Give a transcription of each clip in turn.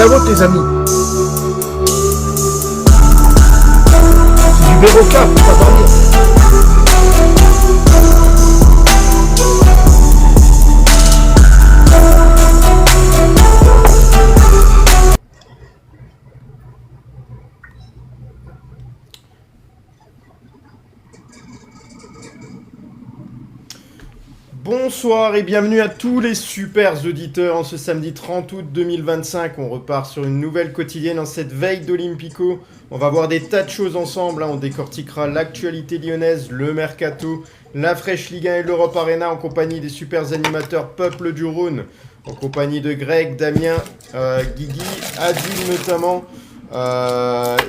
la vôtre, les amis. C'est du Béroca, faut pas parler. Bonsoir et bienvenue à tous les super auditeurs. En ce samedi 30 août 2025, on repart sur une nouvelle quotidienne en cette veille d'Olympico. On va voir des tas de choses ensemble. On décortiquera l'actualité lyonnaise, le mercato, la fraîche Ligue 1 et l'Europe Arena en compagnie des super animateurs Peuple du Rhône, en compagnie de Greg, Damien, Guigui, Adil notamment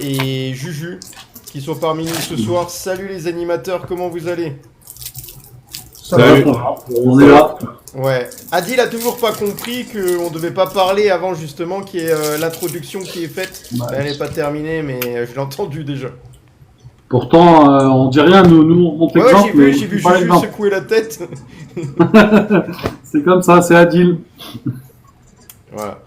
et Juju qui sont parmi nous ce soir. Salut les animateurs, comment vous allez ? Salut, on est là. Ouais. Adil a toujours pas compris qu'on devait pas parler avant justement qu'il y ait l'introduction qui est faite. Ouais. Elle n'est pas terminée, mais je l'ai entendu déjà. Pourtant, on dit rien, nous on monte Ouais, l'exemple. j'ai vu Juju secouer la tête. C'est comme ça, c'est Adil. Voilà.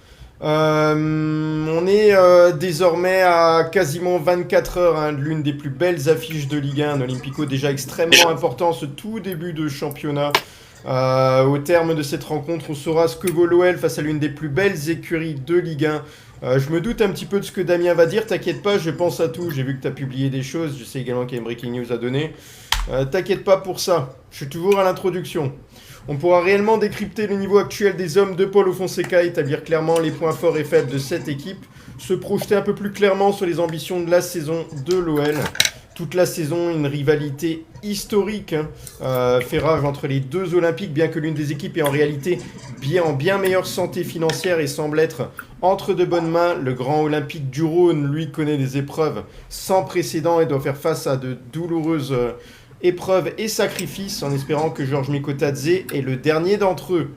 On est désormais à quasiment 24 heures de l'une des plus belles affiches de Ligue 1. Olympico déjà extrêmement important ce tout début de championnat. Au terme de cette rencontre, on saura ce que vaut l'OL face à l'une des plus belles écuries de Ligue 1. Je me doute un petit peu de ce que Damien va dire, t'inquiète pas, je pense à tout. J'ai vu que tu as publié des choses, je sais également qu'il y a une breaking news à donner. T'inquiète pas pour ça, je suis toujours à l'introduction. On pourra réellement décrypter le niveau actuel des hommes de Paulo Fonseca, établir clairement les points forts et faibles de cette équipe, se projeter un peu plus clairement sur les ambitions de la saison de l'OL. Toute la saison, une rivalité historique fait rage entre les deux Olympiques, bien que l'une des équipes est en réalité en bien meilleure santé financière et semble être entre de bonnes mains. Le grand Olympique du Rhône, lui, connaît des épreuves sans précédent et doit faire face à de douloureuses épreuves et sacrifices, en espérant que Georges Mikotadze est le dernier d'entre eux.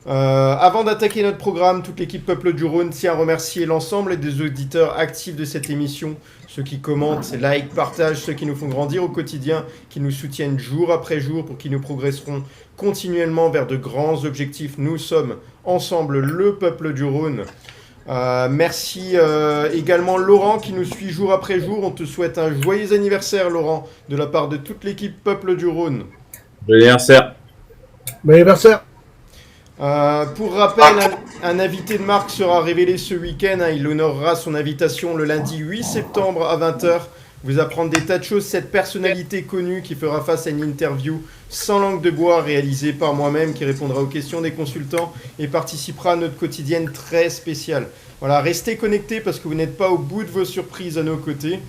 Avant d'attaquer notre programme, toute l'équipe Peuple du Rhône tient à remercier l'ensemble des auditeurs actifs de cette émission, ceux qui commentent, like, partagent, ceux qui nous font grandir au quotidien, qui nous soutiennent jour après jour pour qui nous progresserons continuellement vers de grands objectifs. Nous sommes ensemble le Peuple du Rhône. Merci également Laurent qui nous suit jour après jour. On te souhaite un joyeux anniversaire Laurent de la part de toute l'équipe Peuple du Rhône. Joyeux anniversaire. Bon anniversaire. Pour rappel, un invité de marque sera révélé ce week-end. Il honorera son invitation le lundi 8 septembre à 20h. Vous apprendre des tas de choses. Cette personnalité connue qui fera face à une interview sans langue de bois réalisée par moi-même, qui répondra aux questions des consultants et participera à notre quotidienne très spéciale. Voilà, restez connectés parce que vous n'êtes pas au bout de vos surprises à nos côtés.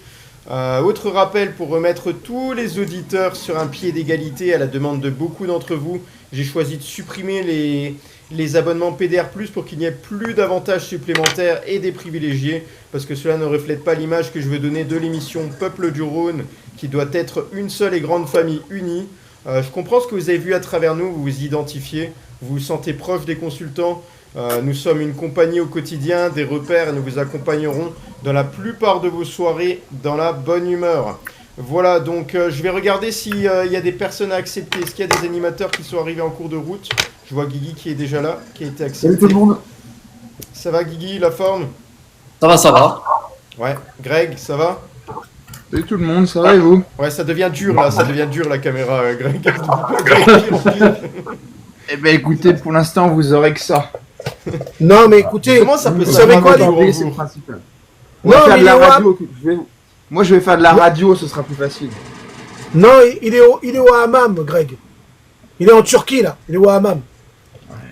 Autre rappel pour remettre tous les auditeurs sur un pied d'égalité à la demande de beaucoup d'entre vous, j'ai choisi de supprimer les abonnements PDR+, pour qu'il n'y ait plus d'avantages supplémentaires et des privilégiés, parce que cela ne reflète pas l'image que je veux donner de l'émission Peuple du Rhône, qui doit être une seule et grande famille unie. Je comprends ce que vous avez vu à travers nous, vous vous identifiez, vous vous sentez proche des consultants. Nous sommes une compagnie au quotidien, des repères, et nous vous accompagnerons dans la plupart de vos soirées dans la bonne humeur. Voilà, donc je vais regarder s'il y a des personnes à accepter. Est-ce qu'il y a des animateurs qui sont arrivés en cours de route? Je vois Guigui qui est déjà là, qui a été accepté. Salut tout le monde. Ça va Guigui, la forme? Ça va. Ouais. Greg, ça va? Salut tout le monde, ça va et vous? Ouais, ça devient dur là, ça devient dur la caméra, Greg. Eh ben écoutez, pour l'instant vous aurez que ça. Non, mais écoutez, Comment ça peut vous savez quoi, les... Attendez, c'est le principal. Non, mais il est au Moi je vais faire de la radio, ce sera plus facile. Non, il est au Hammam, Greg. Il est en Turquie, là. Il est au Hammam.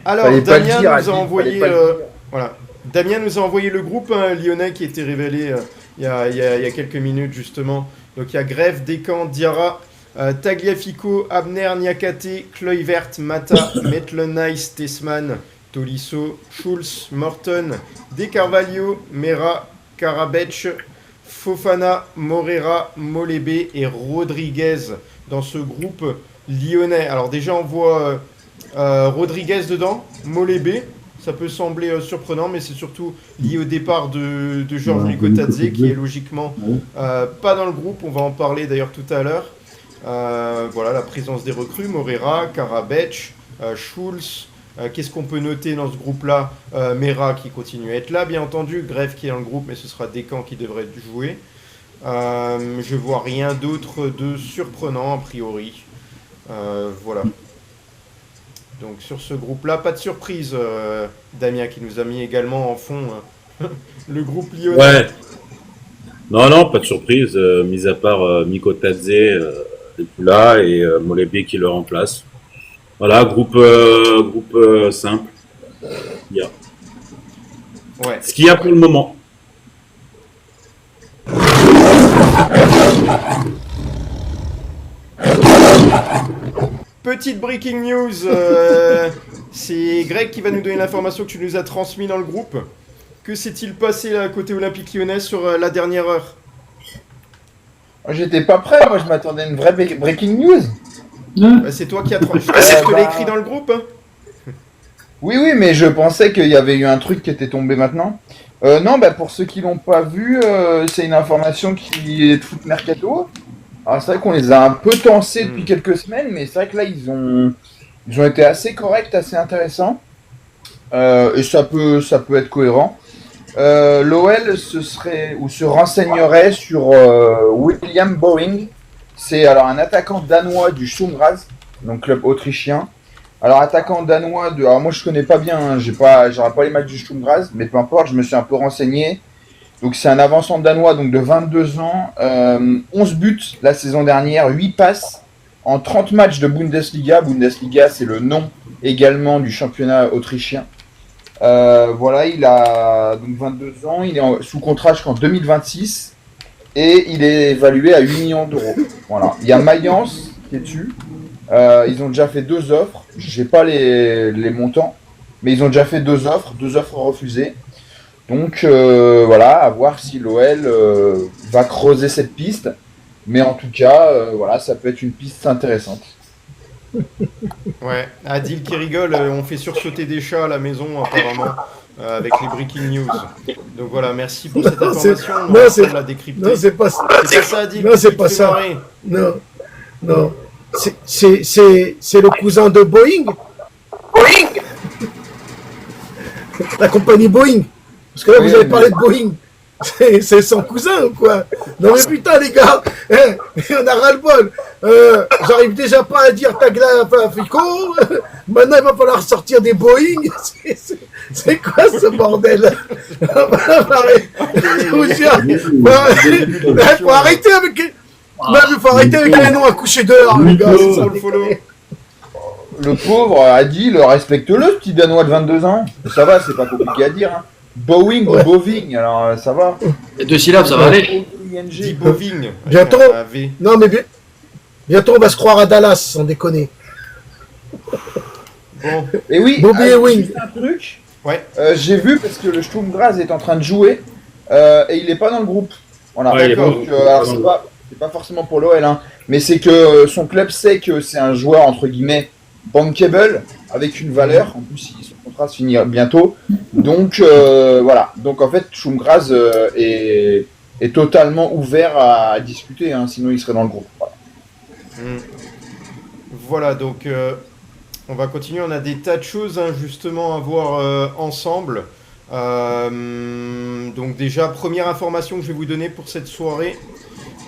Alors, Fallait pas le Damien dire, nous a Adil, envoyé... fallait pas le dire. Voilà. Damien nous a envoyé le groupe lyonnais qui a été révélé il y a quelques minutes, justement. Donc, il y a Grève, Descamps, Diarra, Tagliafico, Abner, Niakate, Kluivert, Mata, Maitland-Nice, Tessman, Tolisso, Schulz, Morton, De Carvalho, Mera, Karabec, Fofana, Morera, Molebe et Rodriguez dans ce groupe lyonnais. Alors déjà on voit Rodriguez dedans, Molebe, ça peut sembler surprenant, mais c'est surtout lié au départ de Georges Mikotadze qui est logiquement pas dans le groupe, on va en parler d'ailleurs tout à l'heure. Voilà la présence des recrues, Morera, Karabec, Schulz, Qu'est-ce qu'on peut noter dans ce groupe-là? Mera qui continue à être là, bien entendu. Grève qui est dans le groupe, mais ce sera Descamps qui devrait jouer. Je vois rien d'autre de surprenant, a priori. Voilà. Donc sur ce groupe-là, pas de surprise. Damien qui nous a mis également en fond le groupe lyonnais. Ouais. Non, pas de surprise, mis à part Miko Tadze n'est plus là et Molébé qui le remplace. Voilà, groupe simple. Il y a. Ouais. Ce qu'il y a pour le moment. Petite breaking news, c'est Greg qui va nous donner l'information que tu nous as transmise dans le groupe. Que s'est-il passé là, côté Olympique Lyonnais sur la dernière heure? J'étais pas prêt, moi je m'attendais à une vraie breaking news. Bah, c'est toi qui as transmis. Je te l'ai écrit dans le groupe. Oui, mais je pensais qu'il y avait eu un truc qui était tombé maintenant. Non, bah pour ceux qui l'ont pas vu, c'est une information qui est de foot mercato. Alors c'est vrai qu'on les a un peu tensés depuis quelques semaines, mais c'est vrai que là ils ont été assez corrects, assez intéressants. Et ça peut être cohérent. L'OL se renseignerait sur William Boeing. C'est alors un attaquant danois du Sturm Graz, donc club autrichien. Alors attaquant danois alors moi je connais pas bien, hein, j'aurais pas les matchs du Sturm Graz, mais peu importe, je me suis un peu renseigné. Donc c'est un avançant danois donc de 22 ans, 11 buts la saison dernière, 8 passes en 30 matchs de Bundesliga. Bundesliga c'est le nom également du championnat autrichien. Voilà, il a donc 22 ans, il est sous contrat jusqu'en 2026 et il est évalué à 8 millions d'euros. Voilà. Il y a Mayence qui est dessus. Ils ont déjà fait 2 offres. J'ai pas les montants, mais ils ont déjà fait 2 offres refusées. Donc voilà, à voir si l'OL va creuser cette piste. Mais en tout cas, voilà, ça peut être une piste intéressante. Ouais, Adil qui rigole, on fait sursauter des chats à la maison apparemment avec les breaking news. Donc voilà, merci pour cette information. On va la décrypter. Non, c'est pas ça. C'est pas ça, Adil. Non, c'est pas ça. Non. C'est le cousin de Boeing. La compagnie Boeing. Parce que là, vous avez parlé de Boeing. C'est son cousin ou quoi? Non mais putain les gars, on a ras-le-bol. J'arrive déjà pas à dire Tagla Fico. Maintenant il va falloir sortir des Boeing. C'est quoi ce bordel? Faut arrêter avec les noms à coucher dehors les gars. Le pauvre Adil, respecte-le, ce petit Danois de 22 ans. Ça va, c'est pas compliqué à dire. Hein. Boeing ou Boving, alors ça va. Et 2 syllabes, ça va aller. Dis Boving. Bientôt. Non mais bientôt on va se croire à Dallas, sans déconner. Bon. Et oui, juste un truc. Ouais. J'ai vu parce que le Sturm Graz est en train de jouer et il est pas dans le groupe. Voilà. Ouais, donc, alors c'est pas forcément pour l'OL, hein, mais c'est que son club sait que c'est un joueur entre guillemets bankable avec une valeur. En plus, son contrat se finit bientôt. Donc voilà. Donc en fait, Sturm Graz est totalement ouvert à discuter. Hein, sinon, il serait dans le groupe. Voilà. Voilà, donc on va continuer. On a des tas de choses justement à voir ensemble. Donc déjà, première information que je vais vous donner pour cette soirée.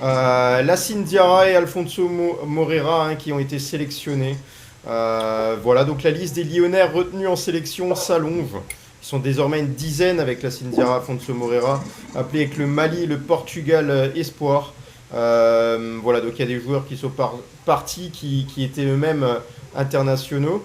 Lassine Diarra et Alfonso Moreira qui ont été sélectionnés. Voilà, donc la liste des Lyonnais retenus en sélection s'allonge. Ils sont désormais une dizaine avec Lassine Diarra, Alfonso Moreira, appelés avec le Mali et le Portugal Espoir. Voilà, donc il y a des joueurs qui sont partis, qui étaient eux-mêmes internationaux.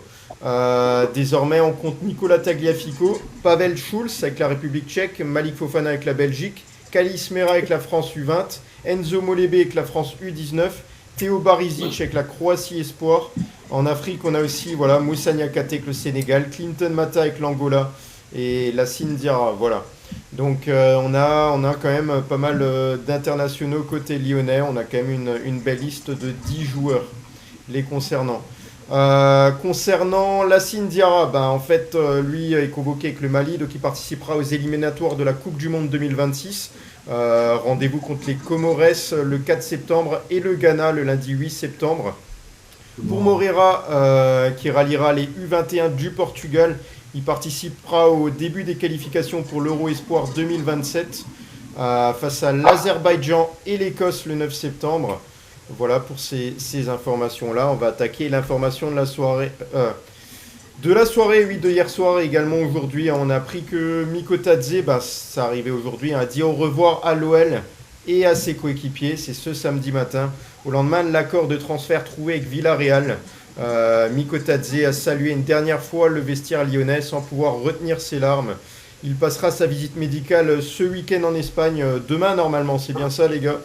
Désormais, on compte Nicolas Tagliafico, Pavel Schulz avec la République tchèque, Malik Fofana avec la Belgique, Kalis Mera avec la France U20, Enzo Molébé avec la France U19, Théo Barisic avec la Croatie Espoir. En Afrique, on a aussi Moussa Niakate avec le Sénégal, Clinton Mata avec l'Angola et Lassine Diarra. Voilà. Donc on a quand même pas mal d'internationaux côté lyonnais. On a quand même une belle liste de 10 joueurs les concernant. Concernant Lassine Diarra, en fait, lui est convoqué avec le Mali, donc il participera aux éliminatoires de la Coupe du Monde 2026. Rendez-vous contre les Comores le 4 septembre et le Ghana le lundi 8 septembre. Pour Moreira, qui ralliera les U21 du Portugal. Il participera au début des qualifications pour l'Euro Espoir 2027 face à l'Azerbaïdjan et l'Écosse le 9 septembre. Voilà pour ces informations-là. On va attaquer l'information de la soirée. Oui, de hier soir et également aujourd'hui. On a appris que Mikotadze, ça arrivait aujourd'hui, a dit au revoir à l'OL et à ses coéquipiers. C'est ce samedi matin, au lendemain de l'accord de transfert trouvé avec Villarreal. Mikotadze a salué une dernière fois le vestiaire lyonnais sans pouvoir retenir ses larmes. Il passera sa visite médicale ce week-end en Espagne, demain normalement. C'est bien ça, les gars?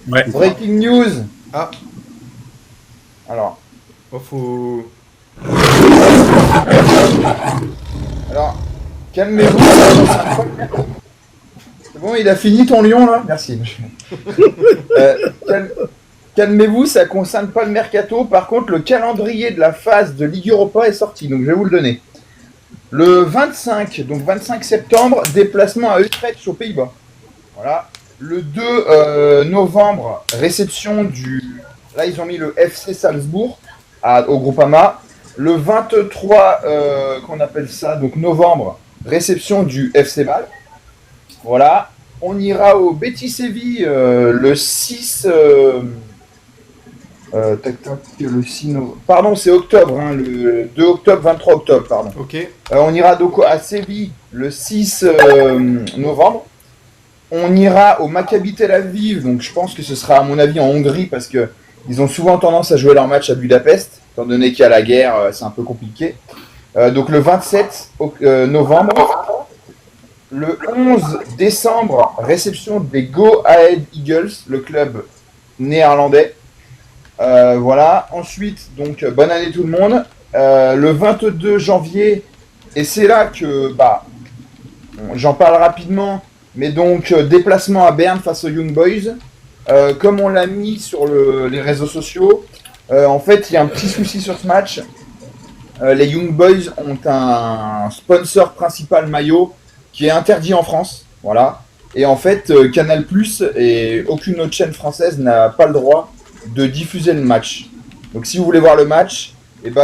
Ouais. Breaking news. Ah. Alors. Oh, faut... Alors, calmez-vous. C'est bon, il a fini ton lion là? Merci. Calmez-vous, ça concerne pas le mercato. Par contre, le calendrier de la phase de Ligue Europa est sorti, donc je vais vous le donner. Le 25, donc 25 septembre, déplacement à Utrecht aux Pays-Bas. Voilà. Le 2 novembre, réception du... Là, ils ont mis le FC Salzbourg au Groupama. Le 23, qu'on appelle ça, donc novembre, réception du FC Bâle. Voilà. On ira au Betis Séville le 6... le 6 novembre. Pardon, c'est octobre, hein, le 2 octobre, 23 octobre, pardon. Ok. On ira donc à Séville le 6 novembre. On ira au Maccabi Tel Aviv, donc je pense que ce sera à mon avis en Hongrie parce que ils ont souvent tendance à jouer leur match à Budapest, étant donné qu'il y a la guerre, c'est un peu compliqué. Donc le 27 novembre. Le 11 décembre, réception des Go Ahead Eagles, le club néerlandais. Voilà. Ensuite, donc bonne année tout le monde. Le 22 janvier, et c'est là que j'en parle rapidement, mais donc déplacement à Berne face aux Young Boys. Comme on l'a mis sur les réseaux sociaux, en fait il y a un petit souci sur ce match. Les Young Boys ont un sponsor principal maillot qui est interdit en France. Voilà. Et en fait, Canal+ et aucune autre chaîne française n'a pas le droit de diffuser le match. Donc si vous voulez voir le match,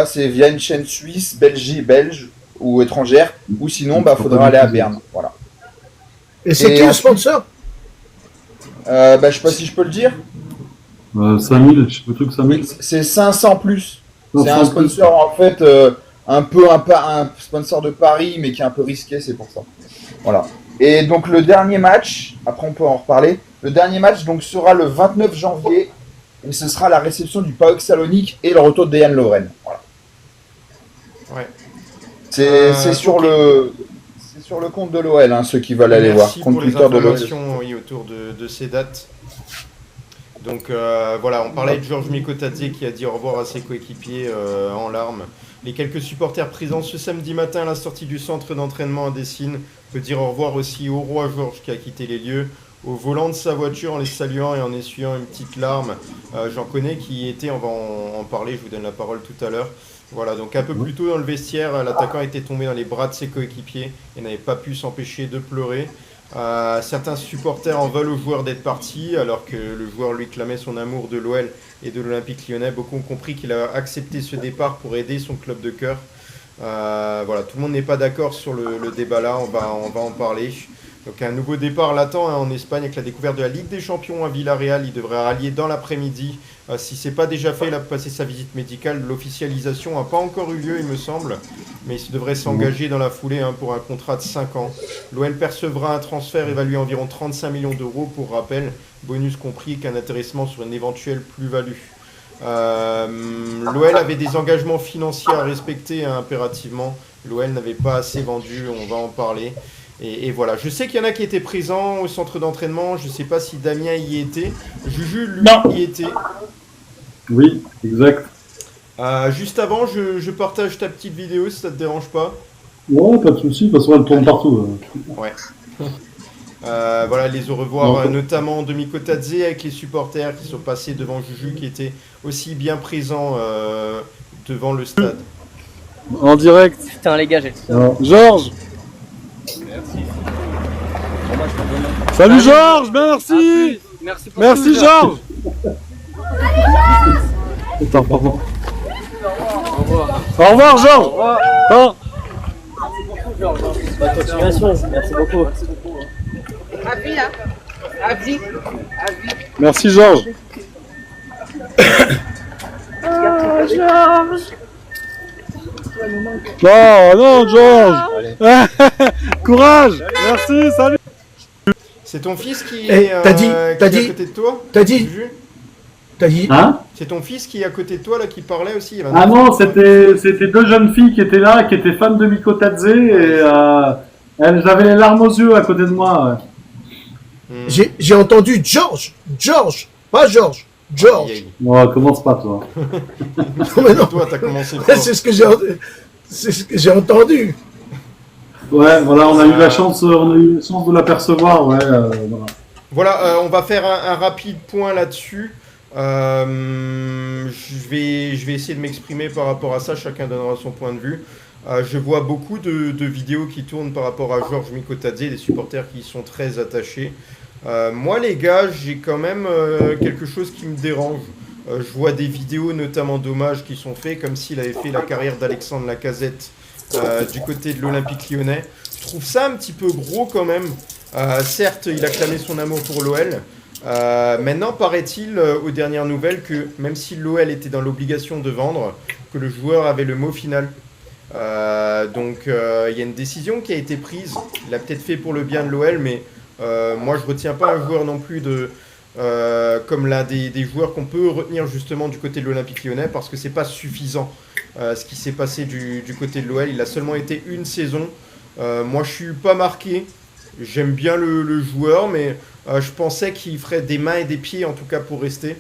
c'est via une chaîne suisse, belge ou étrangère, ou sinon faudra aller à Berne. Voilà. Et c'est qui le sponsor? Je sais pas si je peux le dire. 5000, je sais pas, truc 5000. C'est 500 plus. Non, C'est un sponsor en fait un sponsor de Paris, mais qui est un peu risqué, c'est pour ça. Voilà. Et donc le dernier match, après on peut en reparler. Le dernier match donc sera le 29 janvier. Et ce sera la réception du PAOK Salonique et le retour de Dejan Lovren. Voilà. Ouais. C'est sur le compte de l'OL, hein, ceux qui veulent aller voir. Merci Compte pour les Twitter de l'OL. informations autour de ces dates. Donc voilà, on parlait de Georges Mikotadze qui a dit au revoir à ses coéquipiers en larmes. Les quelques supporters présents ce samedi matin à la sortie du centre d'entraînement à Dessines. On peut dire au revoir aussi au roi Georges qui a quitté les lieux, au volant de sa voiture en les saluant et en essuyant une petite larme. J'en connais qui étaient, on va en parler, je vous donne la parole tout à l'heure. Voilà, donc un peu plus tôt dans le vestiaire, l'attaquant était tombé dans les bras de ses coéquipiers et n'avait pas pu s'empêcher de pleurer. Certains supporters en veulent au joueur d'être parti, alors que le joueur lui clamait son amour de l'OL et de l'Olympique Lyonnais. Beaucoup ont compris qu'il a accepté ce départ pour aider son club de cœur. Voilà, tout le monde n'est pas d'accord sur le débat là, on va en parler. Donc un nouveau départ latent en Espagne avec la découverte de la Ligue des Champions à Villarreal. Il devrait rallier dans l'après-midi. Si ce n'est pas déjà fait, il a passé sa visite médicale. L'officialisation n'a pas encore eu lieu, il me semble. Mais il devrait s'engager dans la foulée pour un contrat de 5 ans. L'OL percevra un transfert évalué à environ 35 millions d'euros, pour rappel. Bonus compris qu'un intéressement sur une éventuelle plus-value. L'OL avait des engagements financiers à respecter impérativement. L'OL n'avait pas assez vendu, on va en parler. Et voilà, je sais qu'il y en a qui étaient présents au centre d'entraînement, je ne sais pas si Damien y était, Juju lui y était. Oui, exact. Juste avant, je partage ta petite vidéo si ça te dérange pas. Ouais, pas de soucis, parce qu'elle tourne partout. Ouais. Voilà, les au revoir, notamment de Mikotadze avec les supporters qui sont passés devant Juju qui était aussi bien présent devant le stade. En direct. Putain les gars, j'ai Georges. Salut Georges, merci. Merci Merci Georges. Attends, pardon. Au revoir, Georges. Au Continuation, merci beaucoup. Merci, Georges. Non, non, Georges. Courage. Merci, salut. C'est ton fils qui Eh, est, t'as dit- qui t'as est dit- à côté de toi T'as dit, Juju t'as dit, Hein? C'est ton fils qui est à côté de toi là qui parlait aussi il y avait un Ah enfant. non, c'était deux jeunes filles qui étaient là, qui étaient fans de Mikotadze et elles avaient les larmes aux yeux à côté de moi. Ouais. Hmm. j'ai entendu George, pas George, George. Aïe, aïe. Bon, commence pas toi. Non, mais non, Toi t'as commencé fort. c'est ce que j'ai entendu. Ouais, voilà, on a eu la chance de l'apercevoir, ouais. Voilà. Voilà, on va faire un rapide point là-dessus. Je vais essayer de m'exprimer par rapport à ça, chacun donnera son point de vue. Je vois beaucoup de vidéos qui tournent par rapport à Georges Mikotadze, des supporters qui y sont très attachés. Moi les gars, j'ai quand même quelque chose qui me dérange. Je vois des vidéos notamment d'hommages qui sont faits, comme s'il avait fait la carrière d'Alexandre Lacazette du côté de l'Olympique Lyonnais. Je trouve ça un petit peu gros quand même. Certes, il a clamé son amour pour l'OL. Maintenant, paraît-il, aux dernières nouvelles, que même si l'OL était dans l'obligation de vendre, que le joueur avait le mot final. Donc, il y a une décision qui a été prise. Il a peut-être fait pour le bien de l'OL, mais moi, je retiens pas un joueur non plus comme l'un des joueurs qu'on peut retenir justement du côté de l'Olympique Lyonnais, parce que c'est pas suffisant ce qui s'est passé du côté de l'OL. Il a seulement été une saison. Moi, je suis pas marqué. J'aime bien le joueur, mais je pensais qu'il ferait des mains et des pieds, en tout cas, pour rester.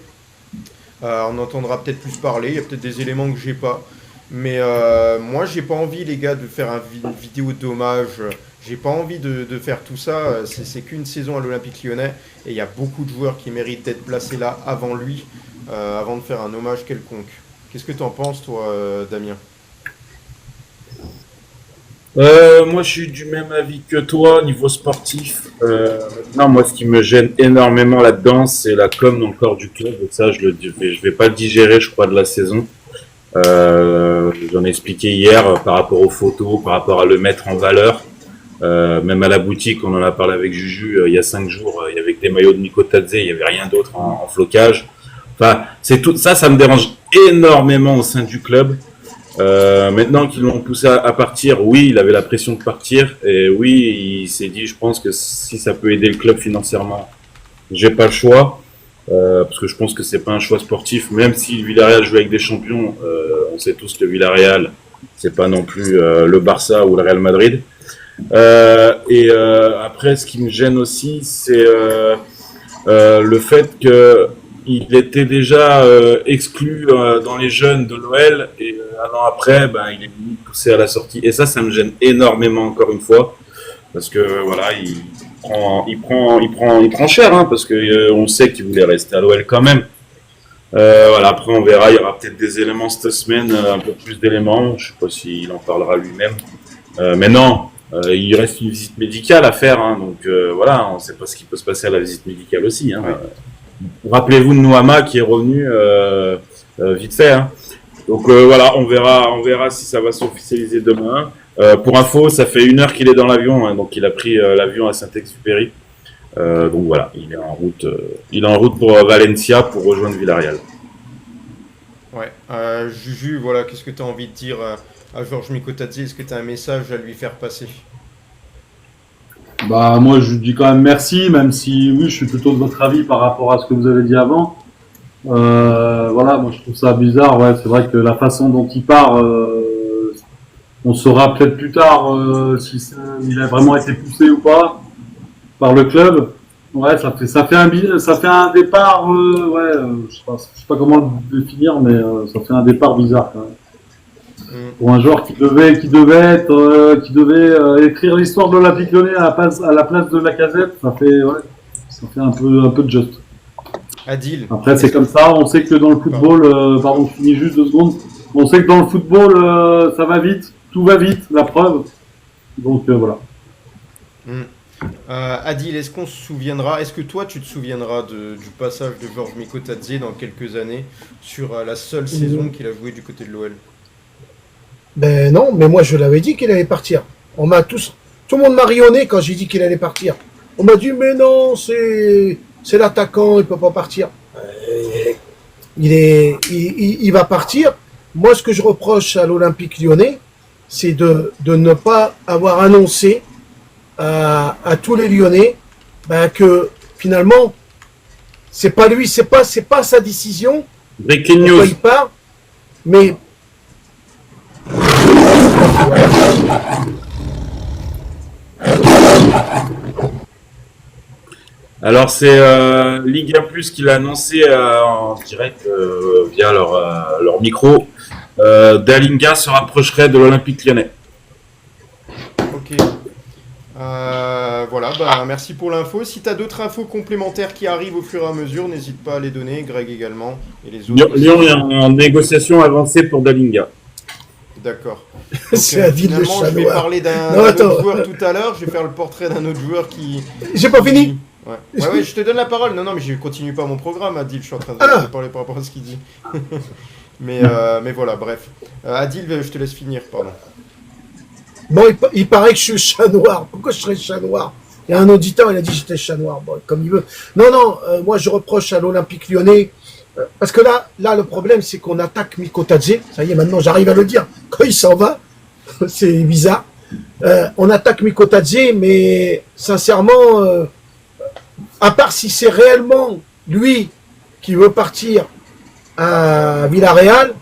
On entendra peut-être plus parler. Il y a peut-être des éléments que j'ai pas. Mais moi, j'ai pas envie, les gars, de faire une vidéo d'hommage. J'ai pas envie de faire tout ça. C'est qu'une saison à l'Olympique Lyonnais. Et il y a beaucoup de joueurs qui méritent d'être placés là avant lui, avant de faire un hommage quelconque. Qu'est-ce que tu en penses, toi, Damien ? Moi, je suis du même avis que toi, niveau sportif. Maintenant, moi, ce qui me gêne énormément là-dedans, c'est la com dans le corps du club. Et ça, je vais pas le digérer, je crois, de la saison. J'en ai expliqué hier par rapport aux photos, par rapport à le mettre en valeur. Même à la boutique, on en a parlé avec Juju il y a 5 jours. Il y avait que des maillots de Mikotadze, il y avait rien d'autre en flocage. Enfin, c'est tout ça, ça me dérange énormément au sein du club. Maintenant qu'ils l'ont poussé à partir, oui, il avait la pression de partir, et oui, il s'est dit, je pense que si ça peut aider le club financièrement, j'ai pas le choix, parce que je pense que c'est pas un choix sportif, même si le Villarreal joue avec des champions, on sait tous que le Villarreal, c'est pas non plus le Barça ou le Real Madrid. Après, ce qui me gêne aussi, c'est le fait que il était déjà exclu dans les jeunes de l'OL et un an après, il est poussé à la sortie. Et ça me gêne énormément encore une fois parce que voilà, il prend cher, hein, parce que on sait qu'il voulait rester à l'OL quand même. Voilà, après on verra, il y aura peut-être des éléments cette semaine, un peu plus d'éléments. Je sais pas s'il en parlera lui-même. Mais non, il reste une visite médicale à faire, hein, donc voilà, on ne sait pas ce qui peut se passer à la visite médicale aussi. Hein. Ouais. Rappelez-vous de Noama qui est revenu vite fait. Hein. Donc voilà, on verra si ça va s'officialiser demain. Pour info, ça fait 1 heure qu'il est dans l'avion, hein, donc il a pris l'avion à Saint-Exupéry. Donc voilà, il est en route pour Valencia pour rejoindre Villarreal. Ouais. Juju, voilà, qu'est-ce que tu as envie de dire à Georges Mikotadze? Est-ce que tu as un message à lui faire passer? Bah moi je dis quand même merci, même si oui je suis plutôt de votre avis par rapport à ce que vous avez dit avant. Voilà, moi je trouve ça bizarre, ouais, c'est vrai que la façon dont il part, on saura peut-être plus tard si il a vraiment été poussé ou pas par le club. Ouais, ça fait un départ, ouais, je sais pas comment le définir, mais ça fait un départ bizarre quand même. Pour un joueur qui devait écrire l'histoire de l'Olympique Lyonnais à la place de Lacazette, ça fait un peu de juste. Adil. Après c'est comme ça, on sait que dans le football, pardon, je finis juste 2 secondes. On sait que dans le football, ça va vite, tout va vite, la preuve. Donc voilà. Adil, est-ce qu'on se souviendra, est-ce que toi tu te souviendras du passage de Georges Mikotadze dans quelques années sur la seule saison qu'il a joué du côté de l'OL? Ben non, mais moi je l'avais dit qu'il allait partir. Tout le monde m'a rionné quand j'ai dit qu'il allait partir. On m'a dit mais non, c'est l'attaquant, il peut pas partir. Il va partir. Moi, ce que je reproche à l'Olympique Lyonnais, c'est de ne pas avoir annoncé à tous les Lyonnais que finalement, c'est pas lui, c'est pas sa décision. Breaking Pourquoi news. il part, mais Alors c'est Ligue 1 Plus qui l'a annoncé en direct via leur micro. Dalinga se rapprocherait de l'Olympique Lyonnais. Ok. Voilà, merci pour l'info. Si tu as d'autres infos complémentaires qui arrivent au fur et à mesure, n'hésite pas à les donner, Greg également, et les autres. Lyon est en négociation avancée pour Dalinga. D'accord. c'est Adil le Finalement, chat je vais noir. parler d'un Non, attends. autre joueur tout à l'heure. Je vais faire le portrait d'un autre joueur qui. J'ai pas fini. Ouais, je te donne la parole. Non, mais je continue pas mon programme, Adil. Je suis en train de parler par rapport à ce qu'il dit. mais voilà, bref. Adil, je te laisse finir, pardon. Bon, il paraît que je suis chat noir. Pourquoi je serais chat noir? Il y a un auditeur, il a dit que j'étais chat noir. Bon, comme il veut. Non, moi je reproche à l'Olympique Lyonnais. Parce que là, le problème, c'est qu'on attaque Mikotadze. Ça y est, maintenant, j'arrive à le dire. Quand il s'en va, c'est bizarre. On attaque Mikotadze, mais sincèrement, à part si c'est réellement lui qui veut partir à Villarreal,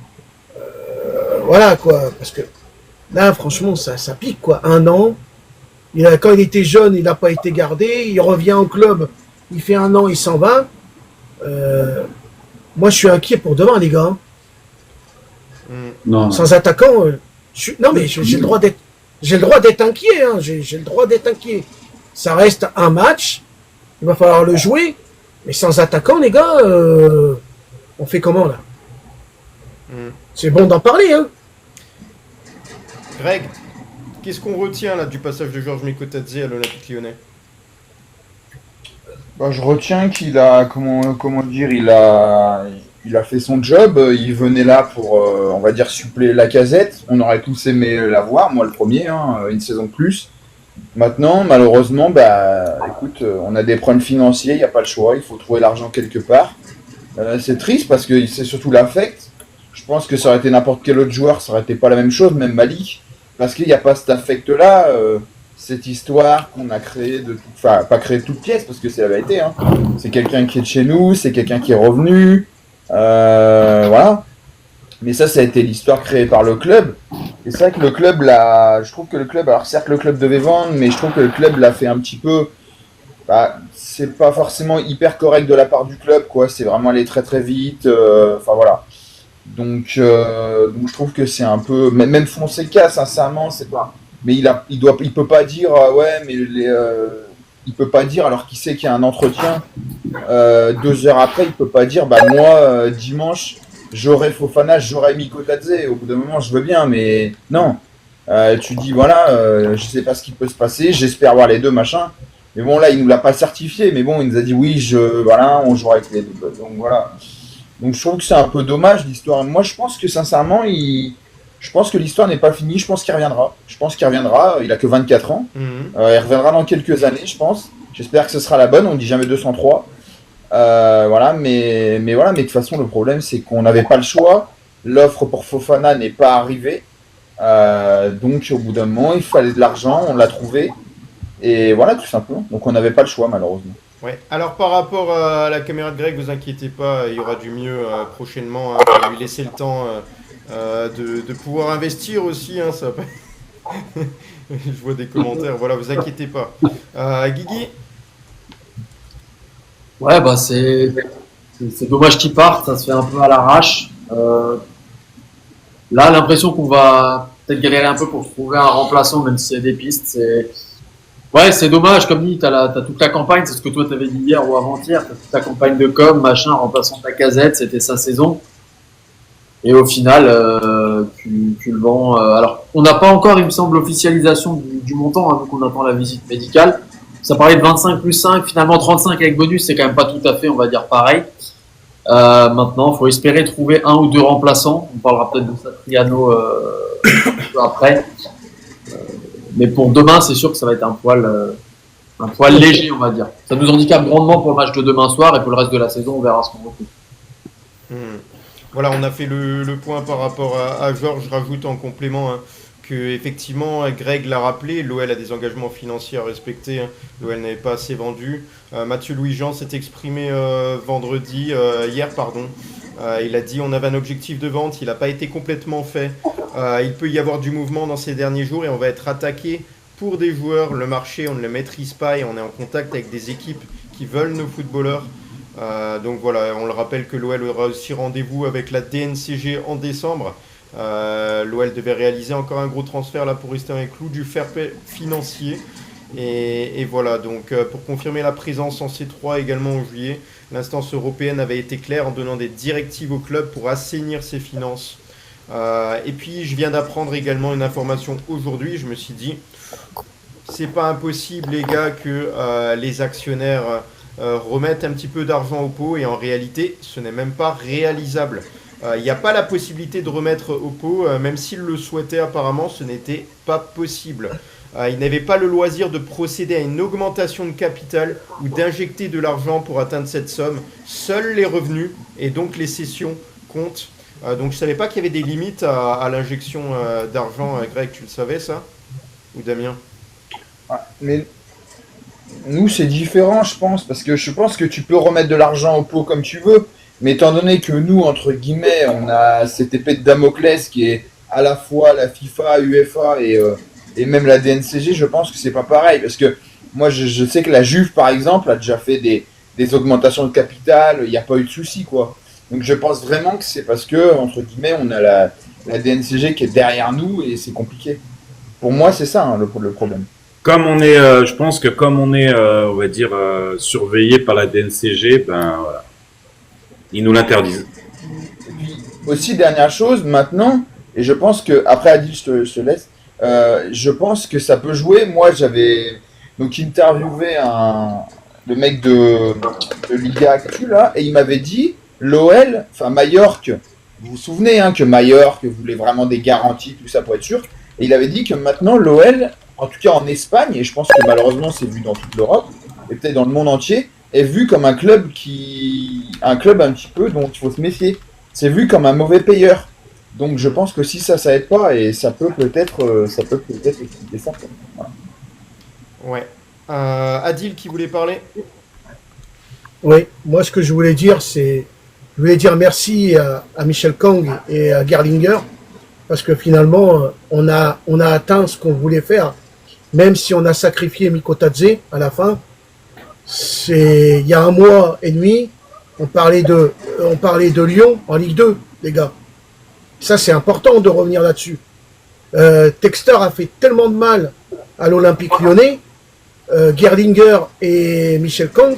voilà quoi. Parce que là, franchement, ça pique quoi. 1 an. Quand il était jeune, il n'a pas été gardé. Il revient au club. Il fait 1 an, il s'en va. Moi, je suis inquiet pour demain, les gars. Non. Sans attaquant, non mais j'ai le droit d'être, inquiet. Hein. J'ai le droit d'être inquiet. Ça reste un match. Il va falloir le jouer. Mais sans attaquant, les gars, on fait comment là? C'est bon d'en parler, hein. Greg, qu'est-ce qu'on retient là du passage de Georges Mikotadze à l'Olympique Lyonnais? Je retiens qu'il a, comment dire, il a fait son job. Il venait là pour, on va dire, suppléer Lacazette. On aurait tous aimé l'avoir, moi le premier, hein, une saison de plus. Maintenant, malheureusement, écoute, on a des problèmes financiers, il n'y a pas le choix, il faut trouver l'argent quelque part. C'est triste parce que c'est surtout l'affect. Je pense que ça aurait été n'importe quel autre joueur, ça aurait été pas la même chose, même Malik, parce qu'il n'y a pas cet affect-là. Cette histoire qu'on a créée enfin pas créée de toutes pièces parce que c'est la vérité, hein. C'est quelqu'un qui est de chez nous, c'est quelqu'un qui est revenu, voilà. Mais ça a été l'histoire créée par le club. Et c'est vrai que le club je trouve que le club, alors certes le club devait vendre, mais je trouve que le club l'a fait un petit peu, c'est pas forcément hyper correct de la part du club, quoi. C'est vraiment aller très très vite, enfin voilà. Donc je trouve que c'est un peu, même Fonseca, sincèrement, c'est pas. Mais il peut pas dire ouais, mais il peut pas dire alors qu'il sait qu'il y a un entretien 2 heures après, il peut pas dire moi dimanche j'aurai Fofana, j'aurai Mikotadze. Au bout d'un moment, je veux bien, mais non. Tu dis voilà, je sais pas ce qui peut se passer, j'espère voir les deux machin. Mais bon là, il nous l'a pas certifié, mais bon, il nous a dit oui, voilà, on jouera avec les deux. Donc voilà. Donc je trouve que c'est un peu dommage l'histoire. Moi, je pense que sincèrement, je pense que l'histoire n'est pas finie. Je pense qu'il reviendra. Il a que 24 ans. Il reviendra dans quelques années, je pense. J'espère que ce sera la bonne. On dit jamais 203. Voilà, mais de toute façon, le problème, c'est qu'on n'avait pas le choix. L'offre pour Fofana n'est pas arrivée. Donc, au bout d'un moment, il fallait de l'argent. On l'a trouvé. Et voilà, tout simplement. Donc, on n'avait pas le choix, malheureusement. Ouais. Alors par rapport à la caméra de Greg, vous inquiétez pas, il y aura du mieux prochainement. On va lui laisser le temps de pouvoir investir aussi. Hein, ça... Je vois des commentaires. Voilà, vous inquiétez pas. Guigui. Ouais, c'est dommage qu'il parte. Ça se fait un peu à l'arrache. Là, l'impression qu'on va peut-être galérer un peu pour trouver un remplaçant, même s'il y a des pistes. Ouais, c'est dommage, comme dit, t'as toute la campagne, c'est ce que toi t'avais dit hier ou avant-hier, t'as toute la campagne de com, machin, remplaçant ta casette, c'était sa saison. Et au final, tu le vends. Alors, on n'a pas encore, il me semble, l'officialisation du montant, hein, donc on attend la visite médicale. ça parlait de 25 plus 5, finalement 35 avec bonus, c'est quand même pas tout à fait, on va dire, pareil. Maintenant, il faut espérer trouver un ou deux remplaçants. On parlera peut-être de Satriano un peu après. Mais pour demain, c'est sûr que ça va être un poil léger, on va dire. Ça nous handicape grandement pour le match de demain soir et pour le reste de la saison, on verra ce qu'on retrouve. Voilà, on a fait le point par rapport à Georges. Je rajoute en complément que effectivement, Greg l'a rappelé, l'OL a des engagements financiers à respecter. L'OL n'avait pas assez vendu. Mathieu Louis-Jean s'est exprimé hier, pardon. Il a dit on avait un objectif de vente, il n'a pas été complètement fait. Il peut y avoir du mouvement dans ces derniers jours et on va être attaqué pour des joueurs. Le marché, on ne le maîtrise pas et on est en contact avec des équipes qui veulent nos footballeurs. Donc voilà, on le rappelle que l'OL aura aussi rendez-vous avec la DNCG en décembre. L'OL devait réaliser encore un gros transfert là pour rester dans les clous du fair play financier. Et voilà, donc pour confirmer la présence en C3 également en juillet, l'instance européenne avait été claire en donnant des directives au club pour assainir ses finances. Et puis je viens d'apprendre également une information aujourd'hui, je me suis dit, c'est pas impossible les gars que les actionnaires remettent un petit peu d'argent au pot et en réalité ce n'est même pas réalisable. Il n'y a pas la possibilité de remettre au pot, même s'ils le souhaitaient apparemment, ce n'était pas possible. Ils n'avaient pas le loisir de procéder à une augmentation de capital ou d'injecter de l'argent pour atteindre cette somme. Seuls les revenus et donc les cessions comptent. Donc je ne savais pas qu'il y avait des limites à l'injection d'argent. Greg, tu le savais ça? Ou Damien? Mais nous, c'est différent, je pense, parce que je pense que tu peux remettre de l'argent au pot comme tu veux, mais étant donné que nous, entre guillemets, on a cette épée de Damoclès qui est à la fois la FIFA, UEFA et même la DNCG, je pense que c'est pas pareil, parce que moi, je sais que la Juve, par exemple, a déjà fait des augmentations de capital, il n'y a pas eu de souci, quoi. Donc je pense vraiment que c'est parce que, entre guillemets, on a la DNCG qui est derrière nous et c'est compliqué. Pour moi, c'est ça, hein, le problème. Comme on est, je pense que comme on est, on va dire, surveillé par la DNCG, ben voilà, ils nous l'interdisent. Et puis, aussi, dernière chose, maintenant, et je pense que, après Adil, je te laisse, je pense que ça peut jouer. Moi, j'avais donc interviewé le mec de Liga Actu, là, et il m'avait dit, l'OL, enfin Majorque, vous vous souvenez hein, que Majorque voulait vraiment des garanties, tout ça pour être sûr, et il avait dit que maintenant l'OL, en tout cas en Espagne, et je pense que malheureusement c'est vu dans toute l'Europe, et peut-être dans le monde entier, est vu comme un club un petit peu dont il faut se méfier. C'est vu comme un mauvais payeur. Donc je pense que si ça aide pas, et ça peut peut-être expliquer ça. Voilà. Ouais. Adil qui voulait parler? Oui, moi ce que je voulais dire, c'est je voulais dire merci à Michel Kang et à Gerlinger, parce que finalement, on a atteint ce qu'on voulait faire, même si on a sacrifié Mikotadze à la fin. Il y a 1 mois et demi, on parlait de Lyon en Ligue 2, les gars. Ça, c'est important de revenir là-dessus. Textor a fait tellement de mal à l'Olympique Lyonnais, Gerlinger et Michel Kang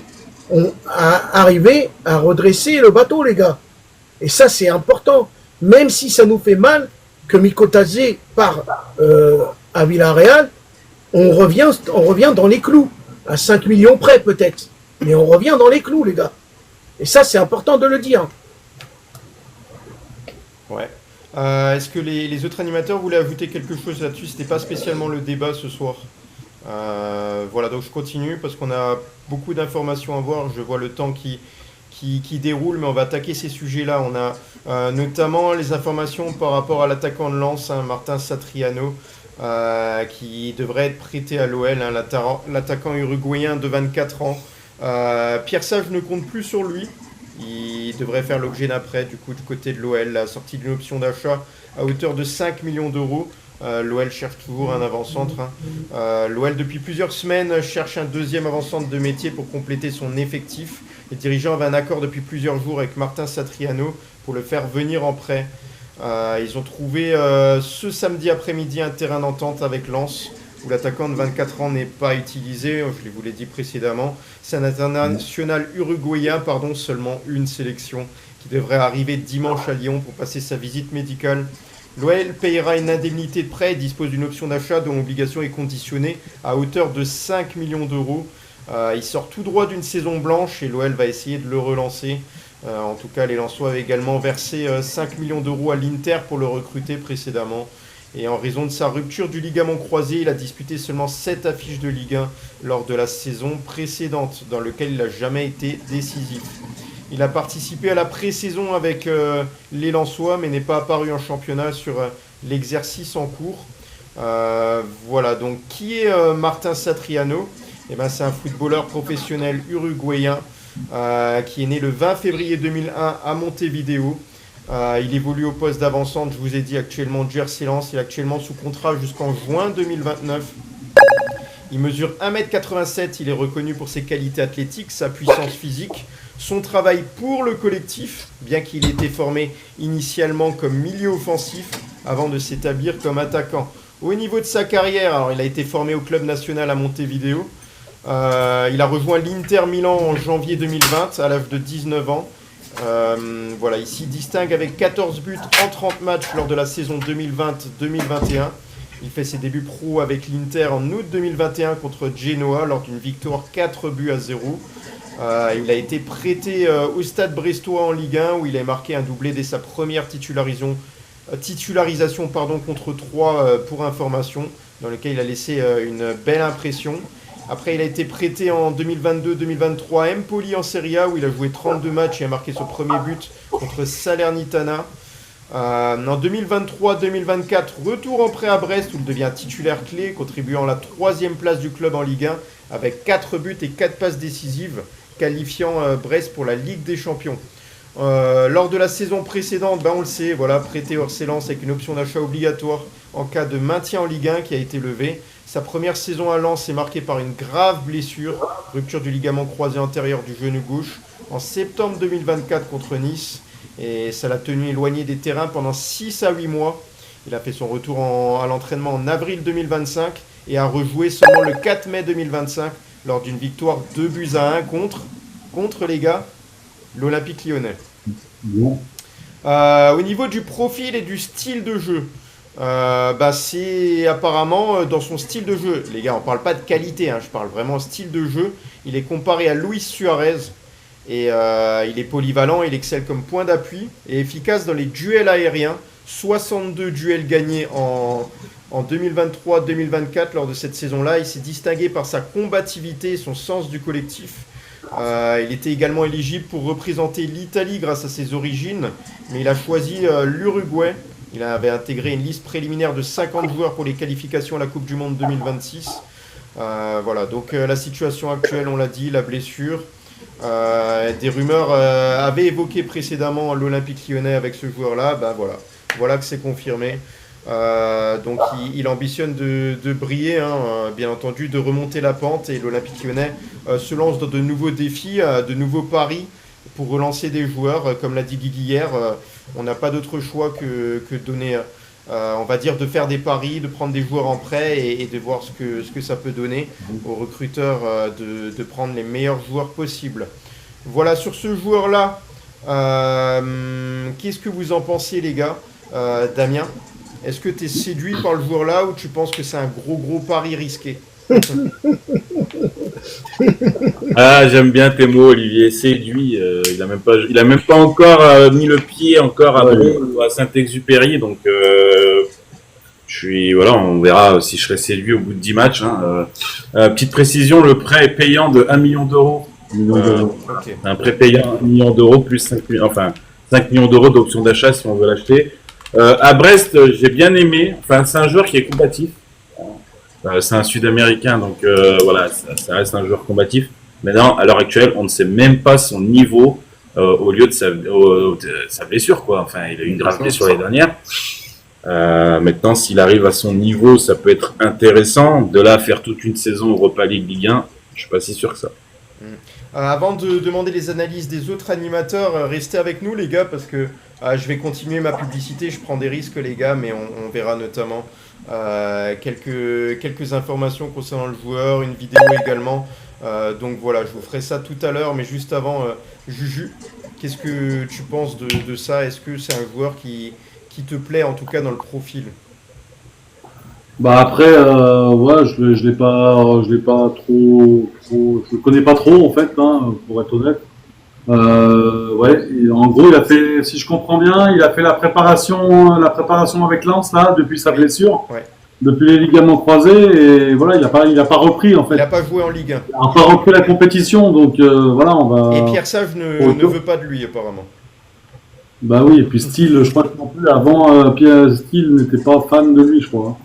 ont arrivé à redresser le bateau, les gars. Et ça, c'est important. Même si ça nous fait mal que Mikotadze part à Villarreal, on revient dans les clous. À 5 millions près, peut-être. Mais on revient dans les clous, les gars. Et ça, c'est important de le dire. Ouais. Est-ce que les autres animateurs voulaient ajouter quelque chose là-dessus? C'était pas spécialement le débat ce soir. Voilà, donc je continue parce qu'on a beaucoup d'informations à voir. Je vois le temps qui déroule, mais on va attaquer ces sujets-là. On a notamment les informations par rapport à l'attaquant de Lens, hein, Martin Satriano, qui devrait être prêté à l'OL, hein, l'attaquant uruguayen de 24 ans. Pierre Sage ne compte plus sur lui. Il devrait faire l'objet d'un prêt du côté de l'OL, la sortie d'une option d'achat à hauteur de 5 millions d'euros. L'OL cherche toujours un avant-centre. Hein. L'OL, depuis plusieurs semaines, cherche un deuxième avant-centre de métier pour compléter son effectif. Les dirigeants avaient un accord depuis plusieurs jours avec Martin Satriano pour le faire venir en prêt. Ils ont trouvé ce samedi après-midi un terrain d'entente avec Lens, où l'attaquant de 24 ans n'est pas utilisé, je vous l'ai dit précédemment. C'est un international uruguayen, seulement une sélection, qui devrait arriver dimanche à Lyon pour passer sa visite médicale. L'OL payera une indemnité de prêt et dispose d'une option d'achat dont l'obligation est conditionnée à hauteur de 5 millions d'euros. Il sort tout droit d'une saison blanche et l'OL va essayer de le relancer. En tout cas, les Lensois avaient également versé 5 millions d'euros à l'Inter pour le recruter précédemment. Et en raison de sa rupture du ligament croisé, il a disputé seulement 7 affiches de Ligue 1 lors de la saison précédente, dans lequel il n'a jamais été décisif. Il a participé à la pré-saison avec les Lensois, mais n'est pas apparu en championnat sur l'exercice en cours. Voilà, donc qui est Martin Satriano? Eh ben, c'est un footballeur professionnel uruguayen qui est né le 20 février 2001 à Montevideo. Il évolue au poste d'avant-centre, je vous ai dit actuellement Jersey Lens. Il est actuellement sous contrat jusqu'en juin 2029. Il mesure 1m87, il est reconnu pour ses qualités athlétiques, sa puissance physique, son travail pour le collectif, bien qu'il ait été formé initialement comme milieu offensif avant de s'établir comme attaquant. Au niveau de sa carrière, alors il a été formé au club national à Montevideo. Il a rejoint l'Inter Milan en janvier 2020 à l'âge de 19 ans. Voilà, il s'y distingue avec 14 buts en 30 matchs lors de la saison 2020-2021. Il fait ses débuts pro avec l'Inter en août 2021 contre Genoa lors d'une victoire 4-0. Il a été prêté au Stade Brestois en Ligue 1 où il a marqué un doublé dès sa première titularisation contre 3 pour information, dans lequel il a laissé une belle impression. Après, il a été prêté en 2022-2023 à Empoli en Serie A où il a joué 32 matchs et a marqué son premier but contre Salernitana. En 2023-2024, retour en prêt à Brest où il devient titulaire clé, contribuant à la 3e place du club en Ligue 1 avec 4 buts et 4 passes décisives, qualifiant Brest pour la Ligue des Champions. Lors de la saison précédente, on le sait, voilà, prêté hors Lens avec une option d'achat obligatoire en cas de maintien en Ligue 1 qui a été levée. Sa première saison à Lens est marquée par une grave blessure, rupture du ligament croisé antérieur du genou gauche, en septembre 2024 contre Nice. Et ça l'a tenu éloigné des terrains pendant 6 à 8 mois. Il a fait son retour à l'entraînement en avril 2025 et a rejoué seulement le 4 mai 2025 lors d'une victoire 2-1 contre les gars, l'Olympique Lyonnais. Bon. Au niveau du profil et du style de jeu, c'est apparemment dans son style de jeu. Les gars, on parle pas de qualité, je parle vraiment style de jeu. Il est comparé à Luis Suarez et il est polyvalent, il excelle comme point d'appui et efficace dans les duels aériens. 62 duels gagnés en 2023-2024 lors de cette saison-là. Il s'est distingué par sa combativité et son sens du collectif. Il était également éligible pour représenter l'Italie grâce à ses origines, mais il a choisi l'Uruguay. Il avait intégré une liste préliminaire de 50 joueurs pour les qualifications à la Coupe du Monde 2026. Voilà, donc la situation actuelle, on l'a dit, la blessure. Des rumeurs avaient évoqué précédemment l'Olympique Lyonnais avec ce joueur-là. Voilà que c'est confirmé. Donc il ambitionne de briller, bien entendu, de remonter la pente. Et l'Olympique Lyonnais se lance dans de nouveaux défis, de nouveaux paris pour relancer des joueurs. Comme l'a dit Guigui hier, on n'a pas d'autre choix que donner, on va dire, de faire des paris, de prendre des joueurs en prêt et de voir ce que ça peut donner aux recruteurs de prendre les meilleurs joueurs possibles. Voilà, sur ce joueur-là, qu'est-ce que vous en pensez, les gars? Damien, est-ce que tu es séduit par le joueur-là ou tu penses que c'est un gros pari risqué? Ah, j'aime bien tes mots, Olivier. Séduit. Il a même pas encore mis le pied encore à Bron ou à Saint-Exupéry, donc voilà, on verra si je serai séduit au bout de 10 matchs. Petite précision, le prêt est payant de 1 million d'euros. Okay. Un prêt payant 1 million d'euros plus 5 millions d'euros d'option d'achat si on veut l'acheter. À Brest, j'ai bien aimé. Enfin, c'est un joueur qui est combatif. C'est un Sud-Américain, donc voilà, ça reste un joueur combatif. Maintenant, à l'heure actuelle, on ne sait même pas son niveau au lieu de sa blessure, quoi. Enfin, il a eu une grave blessure l'année dernière. Maintenant, s'il arrive à son niveau, ça peut être intéressant. De là à faire toute une saison Europa League Ligue 1, je suis pas si sûr que ça. Avant de demander les analyses des autres animateurs, restez avec nous, les gars, parce que je vais continuer ma publicité. Je prends des risques, les gars, mais on verra notamment quelques informations concernant le joueur, une vidéo également. Donc voilà, je vous ferai ça tout à l'heure, mais juste avant, Juju, qu'est-ce que tu penses de ça? Est-ce que c'est un joueur qui qui te plaît en tout cas dans le profil? Bah après, ouais, je l'ai pas trop, je le connais pas trop en fait, hein, pour être honnête. Ouais, en gros, il a fait, si je comprends bien, il a fait la préparation avec Lens là depuis sa blessure, Ouais. depuis les ligaments croisés, et voilà, il a pas repris en fait. Il n'a pas joué en Ligue 1. Il a pas repris la compétition, donc voilà, on va. Et Pierre Sage ne veut pas de lui apparemment. Bah oui, et puis Steele, je crois que non plus avant, Pierre Steele n'était pas fan de lui, je crois.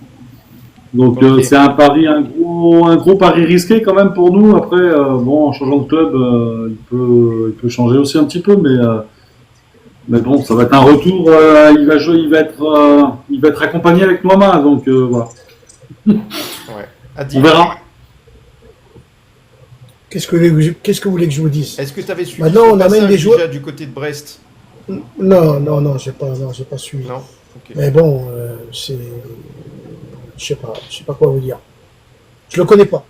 Donc Ok. c'est un gros pari risqué quand même pour nous. Après, bon, en changeant de club, il peut changer aussi un petit peu, mais bon, ça va être un retour. Il va jouer, il va être accompagné avec Noama, donc voilà. Ouais. Adil, On verra. Qu'est-ce que vous voulez que je vous dise? est-ce que tu avais suivi Maintenant, ce on amène passage des joueurs. déjà du côté de Brest? Non, j'ai pas suivi. Non. Ok. Mais bon, je sais pas quoi vous dire. Je le connais pas.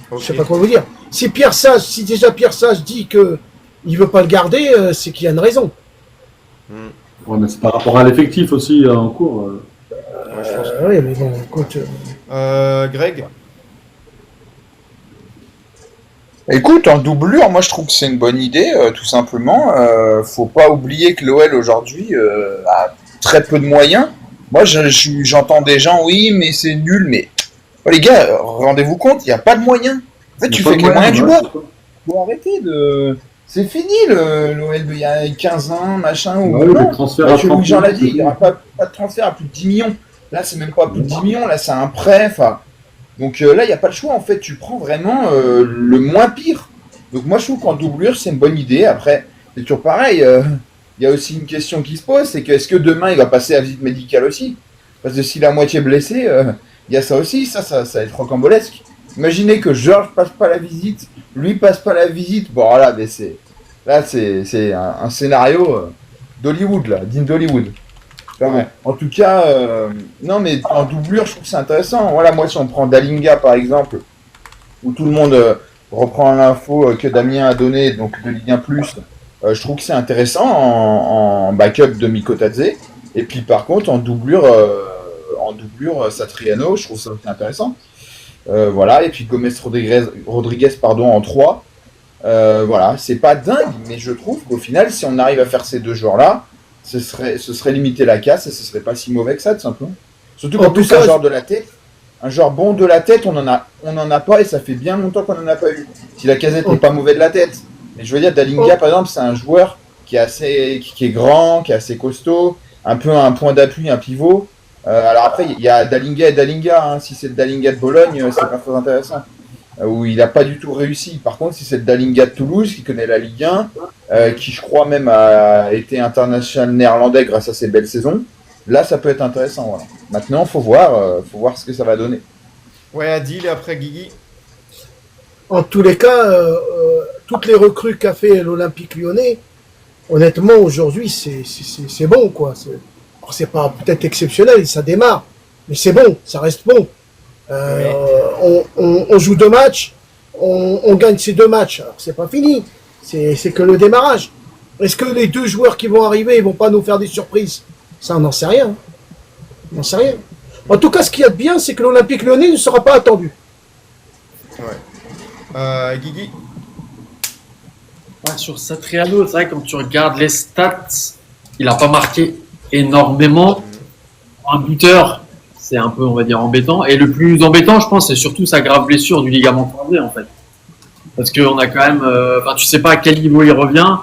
Ok. Je sais pas quoi vous dire. Si déjà Pierre Sage dit que il veut pas le garder, c'est qu'il y a une raison. Ouais, mais c'est par rapport à l'effectif aussi en cours. Ouais, je pense. Oui, mais bon, écoute. Greg? Écoute, en doublure, moi je trouve que c'est une bonne idée, tout simplement. Faut pas oublier que l'OL aujourd'hui a très peu de moyens. Moi j'entends des gens, oui, mais c'est nul, mais oh, les gars, rendez-vous compte, il n'y a pas de moyens. En fait, Il y a tu pas fais de que les moyens moyens, du ouais, bord. Faut arrêter de. C'est fini l'OL il y a 15 ans, machin. Ou Ouais, non. les transferts Bah, à Jean 30 l'a millions, dit, il n'y aura pas de transfert à plus de 10 millions. Là, c'est même pas plus de 10 millions, là, c'est un prêt. Donc là, il n'y a pas le choix. En fait, tu prends vraiment le moins pire. Donc moi, je trouve qu'en doublure, c'est une bonne idée. Après, c'est toujours pareil. Il y a aussi une question qui se pose, c'est que est-ce que demain, il va passer à visite médicale aussi? Parce que s'il est à moitié blessé, il y a ça aussi. Ça va être rocambolesque. Imaginez que Georges passe pas la visite, lui passe pas la visite. Bon, voilà, mais c'est un scénario d'Hollywood, là, digne d'Hollywood. Clairement. En tout cas, non, mais en doublure, je trouve que c'est intéressant. Voilà, moi, si on prend Dalinga, par exemple, où tout le monde reprend l'info que Damien a donnée, donc de Ligue 1+, je trouve que c'est intéressant en backup de Mikotadze. Et puis, par contre, en doublure Satriano, je trouve ça aussi intéressant. Voilà, et puis Gomez Rodriguez en 3. Voilà, c'est pas dingue, mais je trouve qu'au final, si on arrive à faire ces deux joueurs-là, ce serait limiter la casse et ce serait pas si mauvais que ça, tout simplement. Surtout qu'en plus, un genre de la tête, un genre bon de la tête, on en a pas et ça fait bien longtemps qu'on en a pas eu. Si la Casette n'est pas mauvais de la tête, mais je veux dire, Dalinga, par exemple, c'est un joueur qui est grand, qui est assez costaud, un peu un point d'appui, un pivot. Alors après, il y a Dalinga et Dalinga. Hein. Si c'est le Dalinga de Bologne, c'est pas très intéressant. Où il n'a pas du tout réussi. Par contre, si c'est le Dalinga de Toulouse, qui connaît la Ligue 1, qui je crois même a été international néerlandais grâce à ses belles saisons, là ça peut être intéressant. Voilà. Maintenant, faut voir ce que ça va donner. Ouais, Adil et après Guigui. En tous les cas, toutes les recrues qu'a fait l'Olympique Lyonnais, honnêtement, aujourd'hui, c'est bon, quoi. C'est pas peut-être exceptionnel, ça démarre, mais c'est bon, ça reste bon. On joue 2 matchs, on gagne ces 2 matchs. Alors, c'est pas fini, c'est que le démarrage. Est-ce que les 2 joueurs qui vont arriver, ils vont pas nous faire des surprises? Ça, on n'en sait rien. On n'en sait rien. En tout cas, ce qu'il y a de bien, c'est que l'Olympique Lyonnais ne sera pas attendu. Ouais. Guigui. Ouais, sur Satriano, c'est vrai que quand tu regardes les stats, il n'a pas marqué énormément. Un buteur, c'est un peu, on va dire, embêtant. Et le plus embêtant, je pense, c'est surtout sa grave blessure du ligament croisé, en fait. Parce qu'on a quand même... tu sais pas à quel niveau il revient.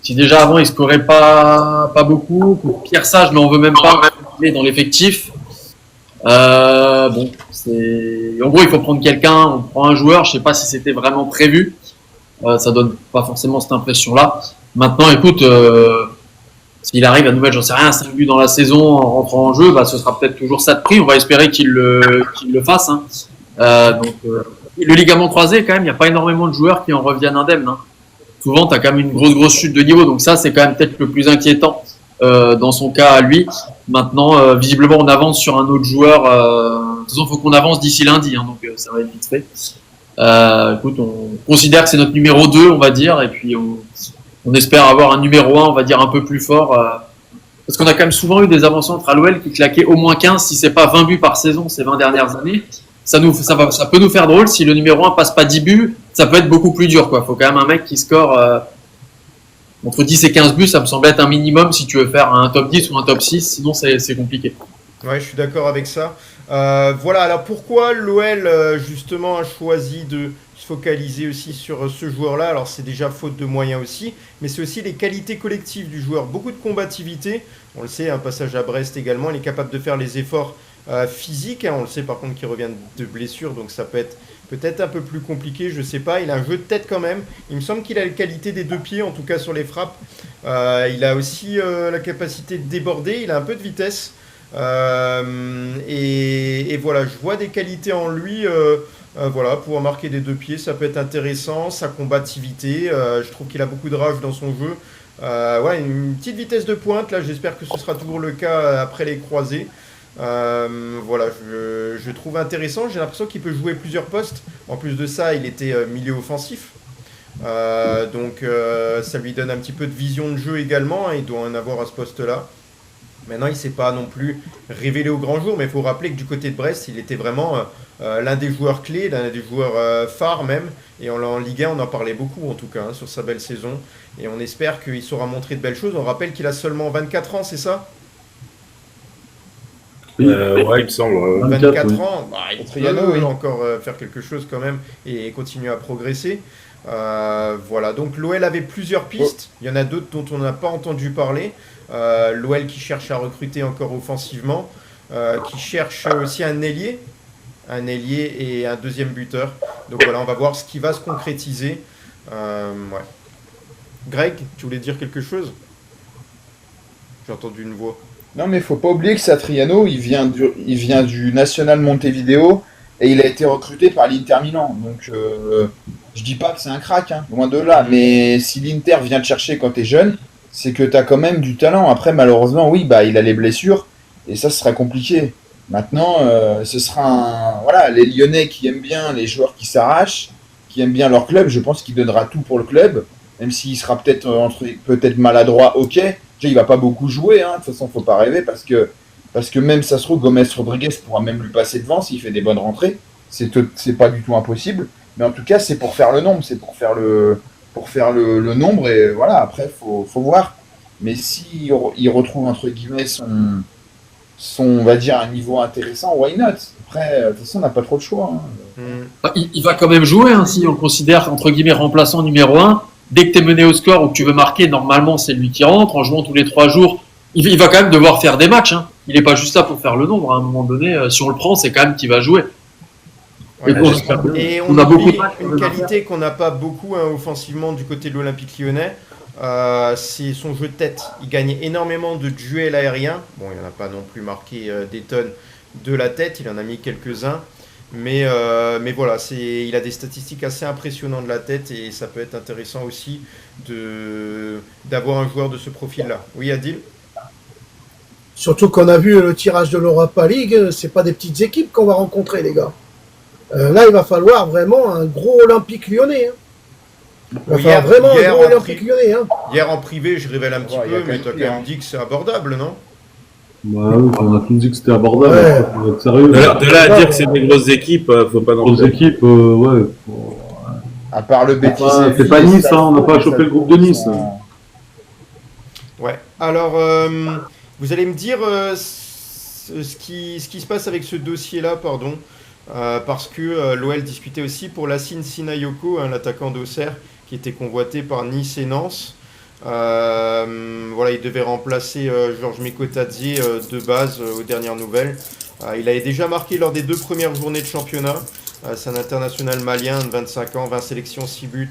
Si déjà avant, il scorait pas beaucoup. Pierre Sage, mais on veut même pas il est dans l'effectif. Bon, c'est... En gros, il faut prendre quelqu'un, on prend un joueur. Je sais pas si c'était vraiment prévu. Ça donne pas forcément cette impression-là. Maintenant, écoute... S'il arrive à nous mettre, j'en sais rien, 5 buts dans la saison en rentrant en jeu, ce sera peut-être toujours ça de prix. On va espérer qu'il le fasse. Hein. Le ligament croisé, quand même, il n'y a pas énormément de joueurs qui en reviennent indemnes. Hein. Souvent, tu as quand même une grosse chute de niveau. Donc ça, c'est quand même peut-être le plus inquiétant dans son cas à lui. Maintenant, visiblement, on avance sur un autre joueur. De toute façon, il faut qu'on avance d'ici lundi. Hein, donc ça va être vite fait. Écoute, on considère que c'est notre numéro 2, on va dire. Et puis, on espère avoir un numéro 1, on va dire, un peu plus fort Parce qu'on a quand même souvent eu des avant-centres à l'OL qui claquaient au moins 15, si c'est pas 20 buts par saison ces 20 dernières années. Ça peut nous faire drôle. Si le numéro 1 passe pas 10 buts, ça peut être beaucoup plus dur, quoi. Faut quand même un mec qui score entre 10 et 15 buts, ça me semble être un minimum si tu veux faire un top 10 ou un top 6, sinon c'est compliqué. Ouais, je suis d'accord avec ça. Voilà, alors pourquoi l'OL justement a choisi de se focaliser aussi sur ce joueur-là? Alors c'est déjà faute de moyens aussi, mais c'est aussi les qualités collectives du joueur. Beaucoup de combativité, on le sait, un passage à Brest également, il est capable de faire les efforts physiques, hein. On le sait par contre qu'il revient de blessure, donc ça peut être peut-être un peu plus compliqué, je sais pas. Il a un jeu de tête quand même. Il me semble qu'il a la qualité des deux pieds, en tout cas sur les frappes. Il a aussi la capacité de déborder, il a un peu de vitesse. Et voilà, je vois des qualités en lui. Voilà, pouvoir marquer des deux pieds, ça peut être intéressant. Sa combativité, je trouve qu'il a beaucoup de rage dans son jeu. Ouais, une petite vitesse de pointe, là, j'espère que ce sera toujours le cas après les croisés. Voilà, je trouve intéressant. J'ai l'impression qu'il peut jouer plusieurs postes. En plus de ça, il était milieu offensif. Donc ça lui donne un petit peu de vision de jeu également, hein. Il doit en avoir à ce poste-là. Maintenant, il ne s'est pas non plus révélé au grand jour, mais il faut rappeler que du côté de Brest, il était vraiment l'un des joueurs clés, l'un des joueurs phares même. Et en Ligue 1, on en parlait beaucoup en tout cas, hein, sur sa belle saison. Et on espère qu'il saura montrer de belles choses. On rappelle qu'il a seulement 24 ans, c'est ça? Ouais, il me semble. 24 oui. ans, bah, il Triano, peut oui. encore faire quelque chose quand même et continuer à progresser. Voilà, donc l'OL avait plusieurs pistes. Il y en a d'autres dont on n'a pas entendu parler. L'OL qui cherche à recruter encore offensivement, qui cherche aussi un ailier et un deuxième buteur. Donc voilà, on va voir ce qui va se concrétiser. Ouais. Greg, tu voulais dire quelque chose? J'ai entendu une voix. Non, mais faut pas oublier que Satriano, il vient du National Montevideo et il a été recruté par l'Inter Milan. Donc, je dis pas que c'est un crack, hein, loin de là. Mais si l'Inter vient te chercher quand t'es jeune, c'est que t'as quand même du talent. Après, malheureusement, oui, bah, il a les blessures et ça, ce sera compliqué. Maintenant, ce sera voilà, les Lyonnais qui aiment bien les joueurs qui s'arrachent, qui aiment bien leur club. Je pense qu'il donnera tout pour le club, même s'il sera peut-être maladroit. Ok. Déjà, il va pas beaucoup jouer, hein. De toute façon, faut pas rêver parce que même ça se trouve, Gomez Rodriguez pourra même lui passer devant s'il fait des bonnes rentrées. C'est pas du tout impossible. Mais en tout cas, c'est pour faire le nombre, c'est pour faire le nombre et voilà. Après, faut voir. Mais si il retrouve entre guillemets son on va dire un niveau intéressant, why not? Après, de toute façon, on n'a pas trop de choix, hein. Il va quand même jouer, hein, si on le considère entre guillemets remplaçant numéro 1. Dès que tu es mené au score ou que tu veux marquer, normalement c'est lui qui rentre. En jouant tous les 3 jours, il va quand même devoir faire des matchs, hein. Il n'est pas juste là pour faire le nombre. À un moment donné, si on le prend, c'est quand même qu'il va jouer. Ouais, Et et on on a oublie beaucoup de une qualité qu'on n'a pas beaucoup, hein, offensivement du côté de l'Olympique Lyonnais, c'est son jeu de tête. Il gagne énormément de duels aériens. Bon, il n'en a pas non plus marqué des tonnes de la tête, il en a mis quelques-uns. Mais voilà, il a des statistiques assez impressionnantes de la tête et ça peut être intéressant aussi d'avoir un joueur de ce profil-là. Oui, Adil? Surtout qu'on a vu le tirage de l'Europa League, c'est pas des petites équipes qu'on va rencontrer, les gars. Là, il va falloir vraiment un gros Olympique Lyonnais, hein. Il va falloir vraiment un gros Olympique Lyonnais, hein. Hier en privé, je révèle un petit il y a peu, quand mais même tu as quand pire, même hein. dit que c'est abordable, non? Bah oui, on a tous dit que c'était abordable. Ouais. Faut être sérieux. De là à dire que c'est des grosses équipes, faut pas non Grosses plus. équipes, ouais. À part le Betis. C'est pas Nice, hein, on n'a pas chopé le groupe de Nice. Ouais. Alors, vous allez me dire ce qui se passe avec ce dossier-là, pardon. Parce que l'OL discutait aussi pour Lassine Sinayoko, hein, l'attaquant d'Auxerre, qui était convoité par Nice et Nantes. Voilà, il devait remplacer Georges Mikotadze de base aux dernières nouvelles. Il avait déjà marqué lors des 2 premières journées de championnat. C'est un international malien de 25 ans, 20 sélections, 6 buts.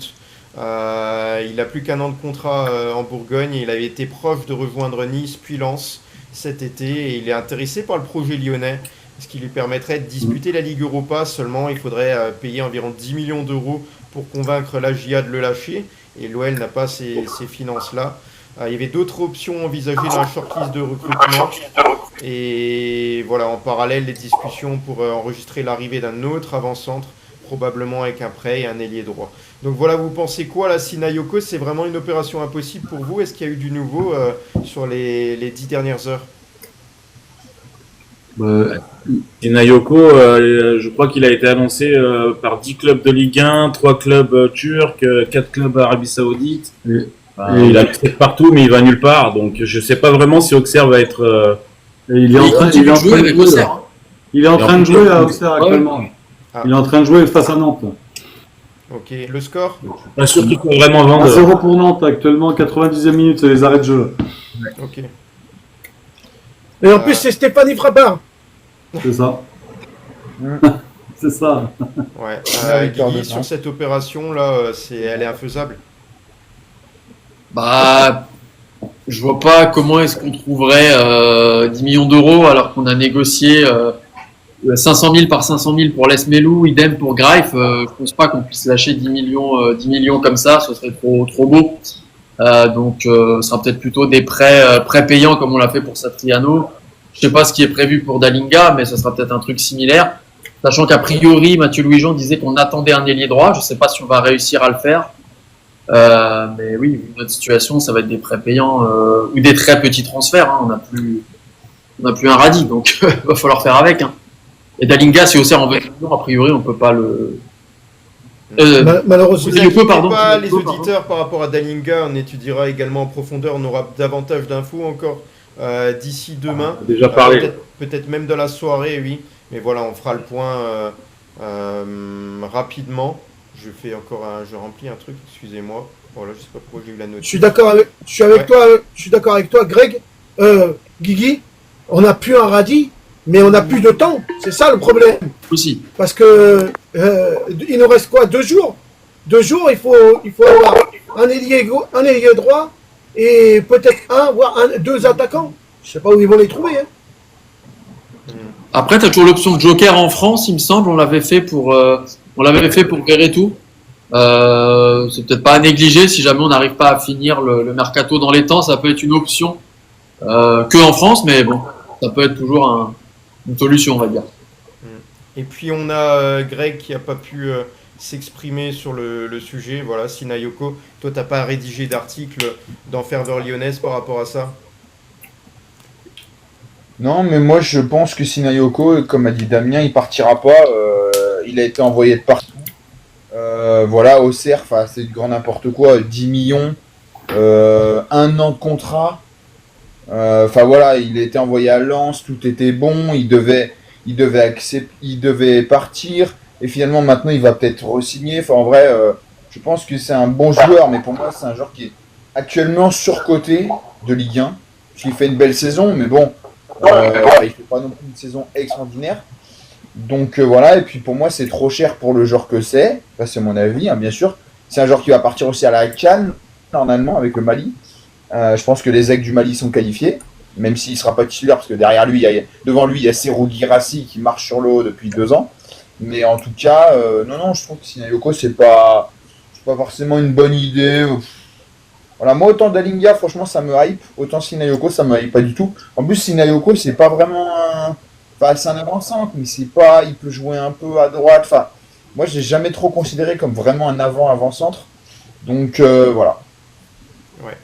Il n'a plus qu'1 an de contrat en Bourgogne et il avait été proche de rejoindre Nice puis Lens cet été. Et il est intéressé par le projet lyonnais, ce qui lui permettrait de disputer la Ligue Europa. Seulement, il faudrait payer environ 10 millions d'euros pour convaincre la GIA de le lâcher. Et l'OL n'a pas ces finances-là. Il y avait d'autres options envisagées dans la shortlist de recrutement. Et voilà, en parallèle, les discussions pour enregistrer l'arrivée d'un autre avant-centre probablement avec un prêt et un ailier droit. Donc voilà, vous pensez quoi là, Sinayoko? C'est vraiment une opération impossible pour vous? Est-ce qu'il y a eu du nouveau sur les 10 dernières heures? Sinayoko, je crois qu'il a été annoncé par 10 clubs de Ligue 1, 3 clubs turcs, 4 clubs Arabie Saoudite. Il a annoncé partout, mais il va nulle part. Donc je sais pas vraiment si Auxerre va être. Et il est en train de jouer avec Auxerre. hein. Il est en train de jouer à Auxerre actuellement. Ah. Il est en train de jouer face à Nantes. Ok, le score? Pas sûr qu'il faut vraiment vendre. 1-0 pour Nantes actuellement, 90e minute, c'est les arrêts de jeu. Ok. Et en plus, c'est Stéphanie Frappard. C'est ça. C'est ça. Ouais. Victor Guigui, de sur Nantes. cette opération là, elle est infaisable. Bah, je vois pas comment est-ce qu'on trouverait 10 millions d'euros alors qu'on a négocié 500 000 par 500 000 pour Les Melou, idem pour Greif. Je pense pas qu'on puisse lâcher 10 millions comme ça, ce serait trop beau. Donc, ce sera peut-être plutôt des prêts payants comme on l'a fait pour Satriano. Je sais pas ce qui est prévu pour Dalinga, mais ce sera peut-être un truc similaire. Sachant qu'a priori, Mathieu Louis-Jean disait qu'on attendait un ailier droit. Je sais pas si on va réussir à le faire. Mais oui, vu notre situation, ça va être des prêts payants ou des très petits transferts. Hein. On n'a plus un radis, donc va falloir faire avec. Hein. Et Dalinga, si Auxerre en veut toujours, a priori, on peut pas le. Malheureusement. Vous inquiétez pas, les auditeurs, par rapport à Dalinga, on étudiera également en profondeur, on aura davantage d'infos encore d'ici demain. Déjà parlé. Peut-être même dans la soirée, oui. Mais voilà, on fera le point rapidement. Je remplis un truc, excusez-moi. Voilà, je sais pas pourquoi j'ai eu la note. Je suis d'accord avec toi, Greg. Guigui, on n'a plus un radis, mais on n'a plus de temps. C'est ça le problème. Aussi. Parce que il nous reste quoi? 2 jours. 2 jours, il faut avoir un ailier droit et peut-être voire 2 attaquants. Je sais pas où ils vont les trouver. Hein. Après, tu as toujours l'option de joker en France, il me semble. On l'avait fait pour Verretou. C'est peut-être pas à négliger si jamais on n'arrive pas à finir le mercato dans les temps. Ça peut être une option que en France, mais bon, ça peut être toujours une solution, on va dire. Et puis on a Greg qui n'a pas pu s'exprimer sur le sujet. Voilà, Sinayoko, toi t'as pas rédigé d'article dans Ferveur Lyonnaise par rapport à ça? Non, mais moi je pense que Sinayoko, comme a dit Damien, il partira pas. Il a été envoyé de partout. Voilà, Auxerre, c'est du grand n'importe quoi. 10 millions, 1 an de contrat. Voilà, il a été envoyé à Lens, tout était bon. Il devait partir. Et finalement, maintenant, il va peut-être re-signer. En vrai, je pense que c'est un bon joueur, mais pour moi, c'est un joueur qui est actuellement surcoté de Ligue 1. Parce qu'il fait une belle saison, mais bon. Il fait pas non plus une saison extraordinaire. Donc voilà, et puis pour moi c'est trop cher pour le joueur que c'est. C'est mon avis, hein, bien sûr. C'est un joueur qui va partir aussi à la CAN, normalement, avec le Mali. Je pense que les aigles du Mali sont qualifiés, même s'il ne sera pas titulaire, parce que devant lui, il y a Serhou Guirassy qui marche sur le haut depuis 2 ans. Mais en tout cas, non, je trouve que Sinayoko, c'est pas forcément une bonne idée. Voilà, moi autant Dalinga, franchement ça me hype, autant Sinayoko ça me hype pas du tout. En plus Sinayoko c'est pas vraiment c'est un avant-centre, mais c'est pas, il peut jouer un peu à droite, moi je l'ai jamais trop considéré comme vraiment un avant-centre. Donc voilà. Ouais.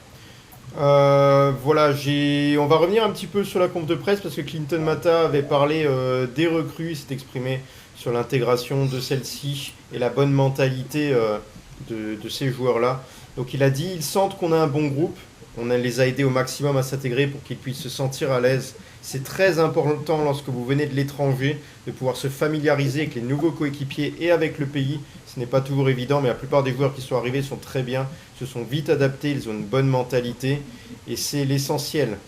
Voilà, on va revenir un petit peu sur la conf de presse parce que Clinton Mata avait parlé des recrues, il s'est exprimé sur l'intégration de celle-ci et la bonne mentalité de ces joueurs-là. Donc il a dit, ils sentent qu'on a un bon groupe, on les a aidés au maximum à s'intégrer pour qu'ils puissent se sentir à l'aise. C'est très important lorsque vous venez de l'étranger de pouvoir se familiariser avec les nouveaux coéquipiers et avec le pays. Ce n'est pas toujours évident, mais la plupart des joueurs qui sont arrivés sont très bien, se sont vite adaptés, ils ont une bonne mentalité et c'est l'essentiel.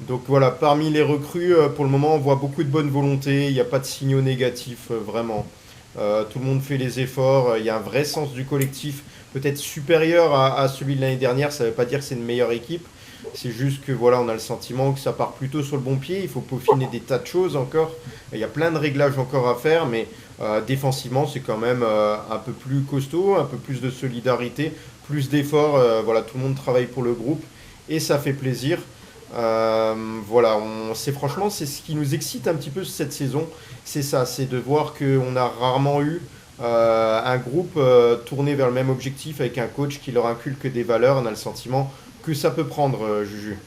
Donc voilà, parmi les recrues, pour le moment, on voit beaucoup de bonne volonté, il n'y a pas de signaux négatifs, vraiment. Tout le monde fait les efforts, il y a un vrai sens du collectif, peut-être supérieur à celui de l'année dernière, ça ne veut pas dire que c'est une meilleure équipe, c'est juste que voilà, on a le sentiment que ça part plutôt sur le bon pied, il faut peaufiner des tas de choses encore, il y a plein de réglages encore à faire, mais défensivement c'est quand même un peu plus costaud, un peu plus de solidarité, plus d'efforts, voilà, tout le monde travaille pour le groupe et ça fait plaisir. Voilà, franchement c'est ce qui nous excite un petit peu cette saison, c'est ça, c'est de voir qu'on a rarement eu un groupe tourné vers le même objectif avec un coach qui leur inculque des valeurs. On a le sentiment que ça peut prendre, Juju.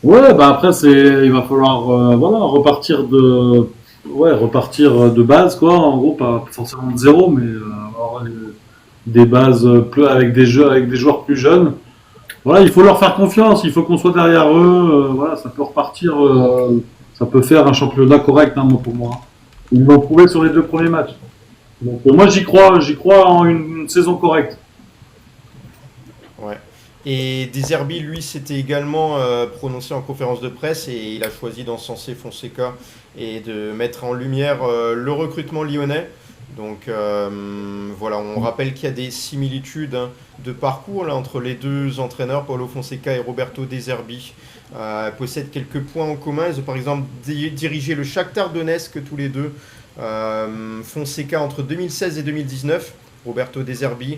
Ouais, bah après il va falloir voilà repartir de base quoi. En gros, pas forcément de zéro, mais avoir des bases avec des joueurs plus jeunes. Voilà, il faut leur faire confiance. Il faut qu'on soit derrière eux. Voilà, ça peut repartir. Ça peut faire un championnat correct, hein, pour moi. Ils l'ont prouvé sur les 2 premiers matchs. Donc moi j'y crois en une saison correcte. Ouais. Et Deserbi, lui, s'était également prononcé en conférence de presse et il a choisi d'encenser Fonseca et de mettre en lumière le recrutement lyonnais. Donc voilà, on rappelle qu'il y a des similitudes de parcours là, entre les deux entraîneurs, Paulo Fonseca et Roberto Deserbi. Possèdent quelques points en commun. Ils ont par exemple dirigé le Shakhtar Donetsk tous les deux. Fonseca entre 2016 et 2019, Roberto Deserbi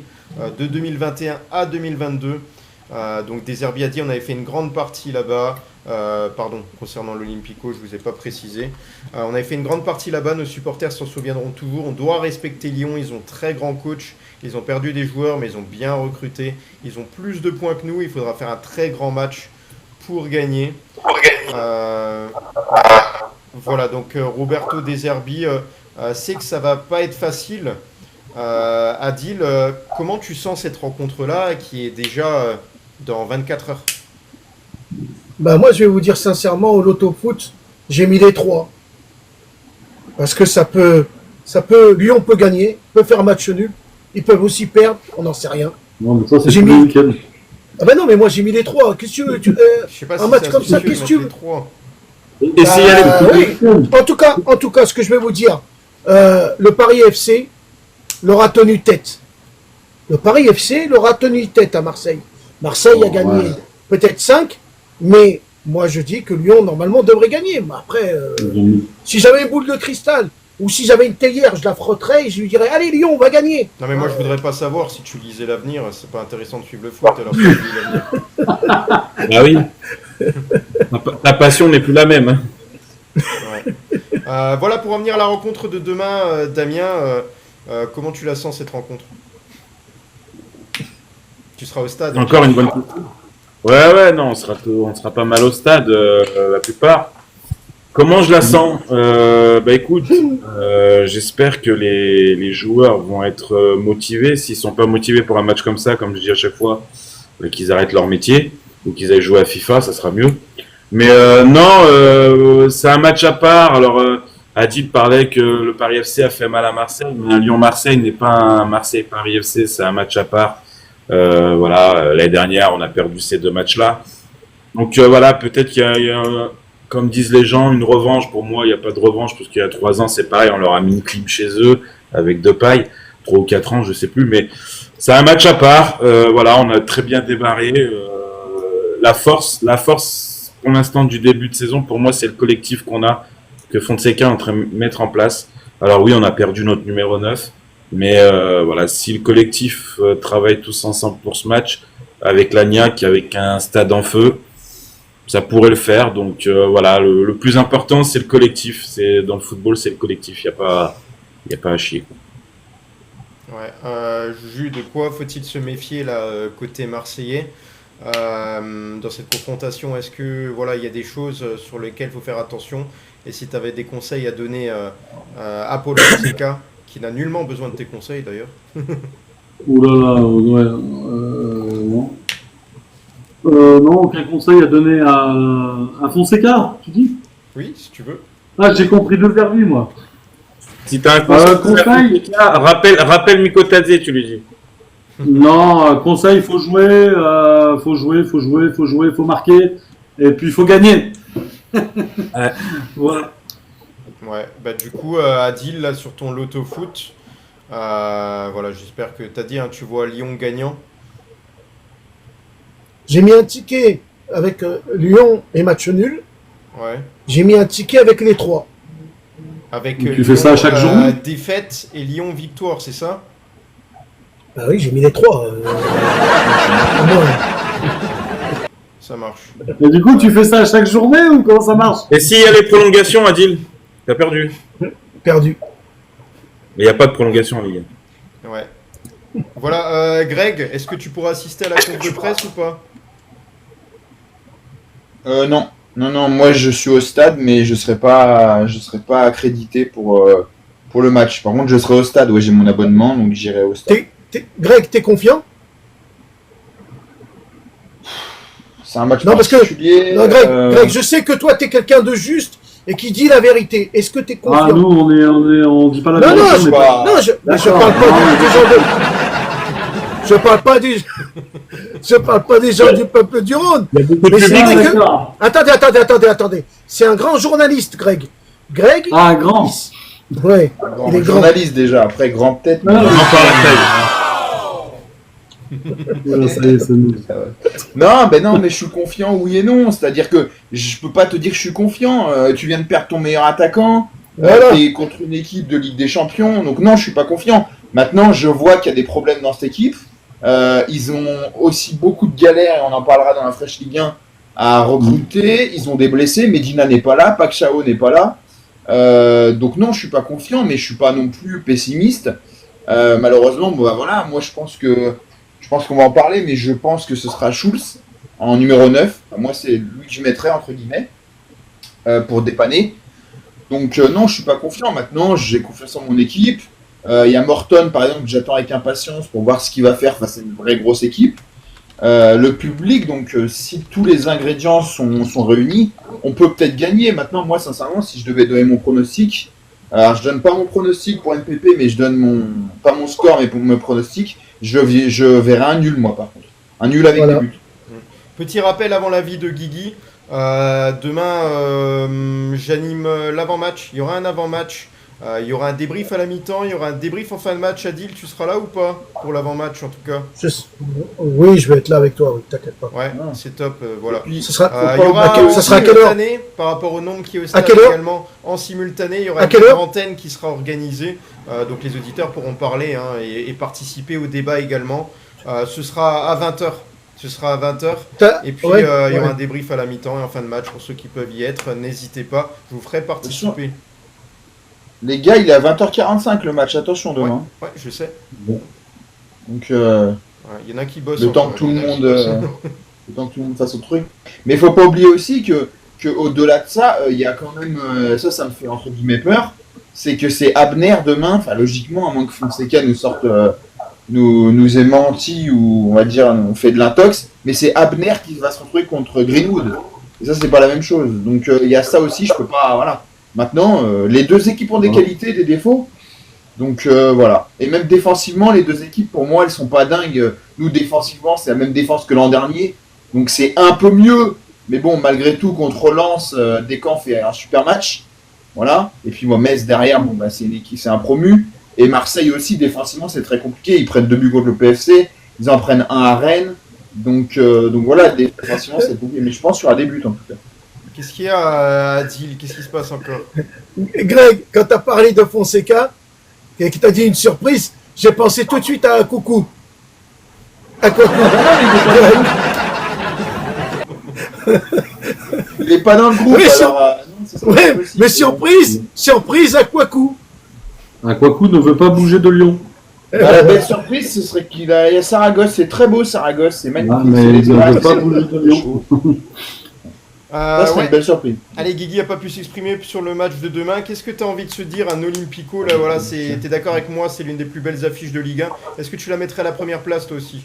de 2021 à 2022. Donc Deserbi a dit on avait fait une grande partie là-bas. Pardon, concernant l'Olympico, je ne vous ai pas précisé. On avait fait une grande partie là-bas, nos supporters s'en souviendront toujours. On doit respecter Lyon, ils ont très grand coach. Ils ont perdu des joueurs, mais ils ont bien recruté. Ils ont plus de points que nous, il faudra faire un très grand match pour gagner. Voilà, donc Roberto Deserbi sait que ça va pas être facile. Adil, comment tu sens cette rencontre-là qui est déjà dans 24 heures? Bah moi, je vais vous dire sincèrement, au loto-foot, j'ai mis les 3. Parce que Lyon peut gagner, peut faire match nul. Ils peuvent aussi perdre, on n'en sait rien. Non, mais ça c'est J'ai tous les mis- week-ends. Ah bah non, mais moi j'ai mis les 3. Qu'est-ce que tu veux Je sais pas un si match c'est comme ça, astucieux de qu'est-ce que tu mettre veux les 3. Et s'il y a les oui. En tout cas, ce que je vais vous dire, le Paris FC leur a tenu tête. Le Paris FC leur a tenu tête à Marseille. Marseille a gagné ouais. peut-être 5, mais moi je dis que Lyon normalement devrait gagner. Mais après, si j'avais une boule de cristal ou si j'avais une théière, je la frotterais et je lui dirais allez Lyon, on va gagner. Non mais moi je voudrais pas savoir si tu lisais l'avenir, c'est pas intéressant de suivre le foot alors que tu lis l'avenir. Ah oui. Ta passion n'est plus la même. Hein. Ouais. Voilà pour en venir à la rencontre de demain, Damien. Comment tu la sens cette rencontre? Tu seras au stade. Encore une bonne question. Ouais, non, on sera pas mal au stade, la plupart. Comment je la sens? Bah écoute, j'espère que les joueurs vont être motivés. S'ils sont pas motivés pour un match comme ça, comme je dis à chaque fois, qu'ils arrêtent leur métier ou qu'ils aillent jouer à FIFA, ça sera mieux. Mais non, c'est un match à part. Alors, Adil parlait que le Paris FC a fait mal à Marseille, mais un Lyon-Marseille n'est pas un Marseille-Paris FC, c'est un match à part. Voilà, l'année dernière, on a perdu ces 2 matchs-là. Donc voilà, peut-être qu'il y a comme disent les gens, une revanche. Pour moi, il n'y a pas de revanche, parce qu'il y a 3 ans, c'est pareil, on leur a mis une clim chez eux, avec Depay, 3 ou 4 ans, je sais plus, mais c'est un match à part. Voilà, on a très bien démarré. La force, pour l'instant, du début de saison, pour moi, c'est le collectif qu'on a, que Fonseca est en train de mettre en place. Alors oui, on a perdu notre numéro 9, mais voilà, si le collectif travaille tous ensemble pour ce match, avec l'Agnac, avec un stade en feu, ça pourrait le faire. Donc voilà, le plus important, c'est le collectif. C'est dans le football, c'est le collectif. Il y a pas à chier. Ouais. Juju, de quoi faut-il se méfier là côté marseillais dans cette confrontation? Est-ce que voilà, il y a des choses sur lesquelles il faut faire attention? Et si tu avais des conseils à donner à Paulo Fonseca, qui n'a nullement besoin de tes conseils d'ailleurs. Ouh là là, ouais, non. Non, aucun conseil à donner à Fonseca, tu dis? Oui, si tu veux. Ah, j'ai compris de Verbi, moi. Si t'as un conseil, conseil rappelle Mikotadze, tu lui dis. Non, conseil, faut jouer, faut marquer, et puis il faut gagner. Ouais. Voilà. Ouais, bah du coup, Adil, là, sur ton loto foot, voilà, j'espère que t'as dit, hein, tu vois Lyon gagnant. J'ai mis un ticket avec Lyon et match nul. Ouais. J'ai mis un ticket avec les 3. Avec Tu fais ça à chaque journée défaite et Lyon victoire, c'est ça? Bah oui, j'ai mis les 3. Ça marche. Et du coup, tu fais ça à chaque journée ou comment ça marche? Et s'il y a les prolongations, Adil, t'as perdu. Perdu. Mais il n'y a pas de prolongation en Ligue 1. Ouais. Voilà, Greg, est-ce que tu pourras assister à la conf de presse ou pas? Non. Non, moi je suis au stade, mais je serai pas accrédité pour le match. Par contre, je serai au stade, ouais, j'ai mon abonnement, donc j'irai au stade. Greg, t'es confiant? C'est un match Non, parce que- particulier. Non, Greg, je sais que toi, t'es quelqu'un de juste et qui dit la vérité. Est-ce que t'es Ah, confiant? nous, on dit pas la Non, vérité. non, on je, est pas- non, je D'accord. parle pas des gens de... Je parle pas des... Je parle pas des gens du peuple du Rhône. Il y a beaucoup de Mais c'est public. vrai que... D'accord. Attendez. C'est un grand journaliste, Greg. Greg, Ah, grand. ouais, Grand il est grand. journaliste déjà, après grand peut-être. Non, non, Encore la taille. Voilà, ça y est, c'est nous. Non, mais je suis confiant, oui et non. C'est-à-dire que je peux pas te dire que je suis confiant. Tu viens de perdre ton meilleur attaquant. Voilà. T'es contre une équipe de Ligue des Champions. Donc non, je suis pas confiant. Maintenant, je vois qu'il y a des problèmes dans cette équipe. Ils ont aussi beaucoup de galères, et on en parlera dans la Fresh Ligue 1, à recruter. Ils ont des blessés. Medina n'est pas là. Pac Chao n'est pas là. Donc non, je suis pas confiant, mais je suis pas non plus pessimiste. Malheureusement, bon, bah, voilà, moi je pense qu'on va en parler, mais je pense que ce sera Schulz en numéro 9. Moi, c'est lui que je mettrais, entre guillemets, pour dépanner. Donc, non, je suis pas confiant. Maintenant, j'ai confiance en mon équipe. Il y a Morton, par exemple, que j'attends avec impatience pour voir ce qu'il va faire face à une vraie grosse équipe. Le public, donc, si tous les ingrédients sont réunis, on peut peut-être gagner. Maintenant, moi, sincèrement, si je devais donner mon pronostic, alors je donne pas mon pronostic pour MPP, mais je donne pas mon score, mais pour mon pronostic, je verrai un nul, moi, par contre. Un nul avec Voilà. des buts. Petit rappel avant l'avis de Guigui. Demain, j'anime l'avant-match. Il y aura un avant-match. Il y aura un débrief à la mi-temps. Il y aura un débrief en fin de match. Adil, tu seras là ou pas? Pour l'avant-match, en tout cas. Oui, je vais être là avec toi, oui, t'inquiète pas. Ouais, c'est top. Voilà. Ce sera, Il y aura ça sera à quelle heure? simultané, par rapport au nombre qui est au À stade quelle heure? également, en simultané, il y aura À une quelle heure? antenne qui sera organisée. Donc les auditeurs pourront parler hein, et participer au débat également. Ce sera à 20h. Ce sera à 20h. Et puis Ouais, il y aura ouais. un débrief à la mi-temps et en fin de match pour ceux qui peuvent y être. N'hésitez pas, je vous ferai participer. Les gars, il est à 20h45 le match, attention demain. Ouais, je sais. Donc, Ouais, il y en a qui bossent. le temps encore, que tout le il y en a qui monde, bossent. le temps que tout le monde fasse au truc. Mais il faut pas oublier aussi que au-delà de ça, il y a quand même, ça me fait entre guillemets peur, c'est que c'est Abner demain, enfin logiquement, à moins que Fonseca nous sorte, nous ait menti ou on va dire, on fait de l'intox, mais c'est Abner qui va se retrouver contre Greenwood. Et ça, c'est pas la même chose. Donc il y a ça aussi, je peux pas, voilà. Maintenant, les deux équipes ont des qualités et des défauts. Donc voilà. Et même défensivement, les deux équipes, pour moi, elles sont pas dingues. Nous, défensivement, c'est la même défense que l'an dernier. Donc c'est un peu mieux. Mais bon, malgré tout, contre Lens, Descamps fait un super match. Voilà. Et puis moi, Metz derrière, bon, bah, c'est une équipe, c'est un promu. Et Marseille aussi, défensivement, c'est très compliqué. Ils prennent 2 buts contre le PFC. Ils en prennent un à Rennes. Donc voilà, défensivement, c'est compliqué. Mais je pense qu'il y aura des buts en tout cas. Qu'est-ce qu'il y a, Adil? Qu'est-ce qui se passe encore? Greg, quand t'as parlé de Fonseca et que t'as dit une surprise, j'ai pensé tout de suite à un coucou. Un coucou. Il est pas dans le groupe. Oui, alors, non, ça serait Ouais, pas possible. mais surprise à Kouakou. Un Kouakou ne veut pas bouger de Lyon. Bah, la belle surprise, ce serait qu'il a, il y a Saragosse, c'est très beau Saragosse, c'est magnifique. Ah, mais c'est il les ne images, veut pas c'est- bouger de Lyon. Ça serait Ouais. une belle surprise. Allez, Guigui n'a pas pu s'exprimer sur le match de demain. Qu'est-ce que tu as envie de se dire? Un Olympico, là, voilà, t'es d'accord avec moi, c'est l'une des plus belles affiches de Ligue 1. Est-ce que tu la mettrais à la première place, toi aussi?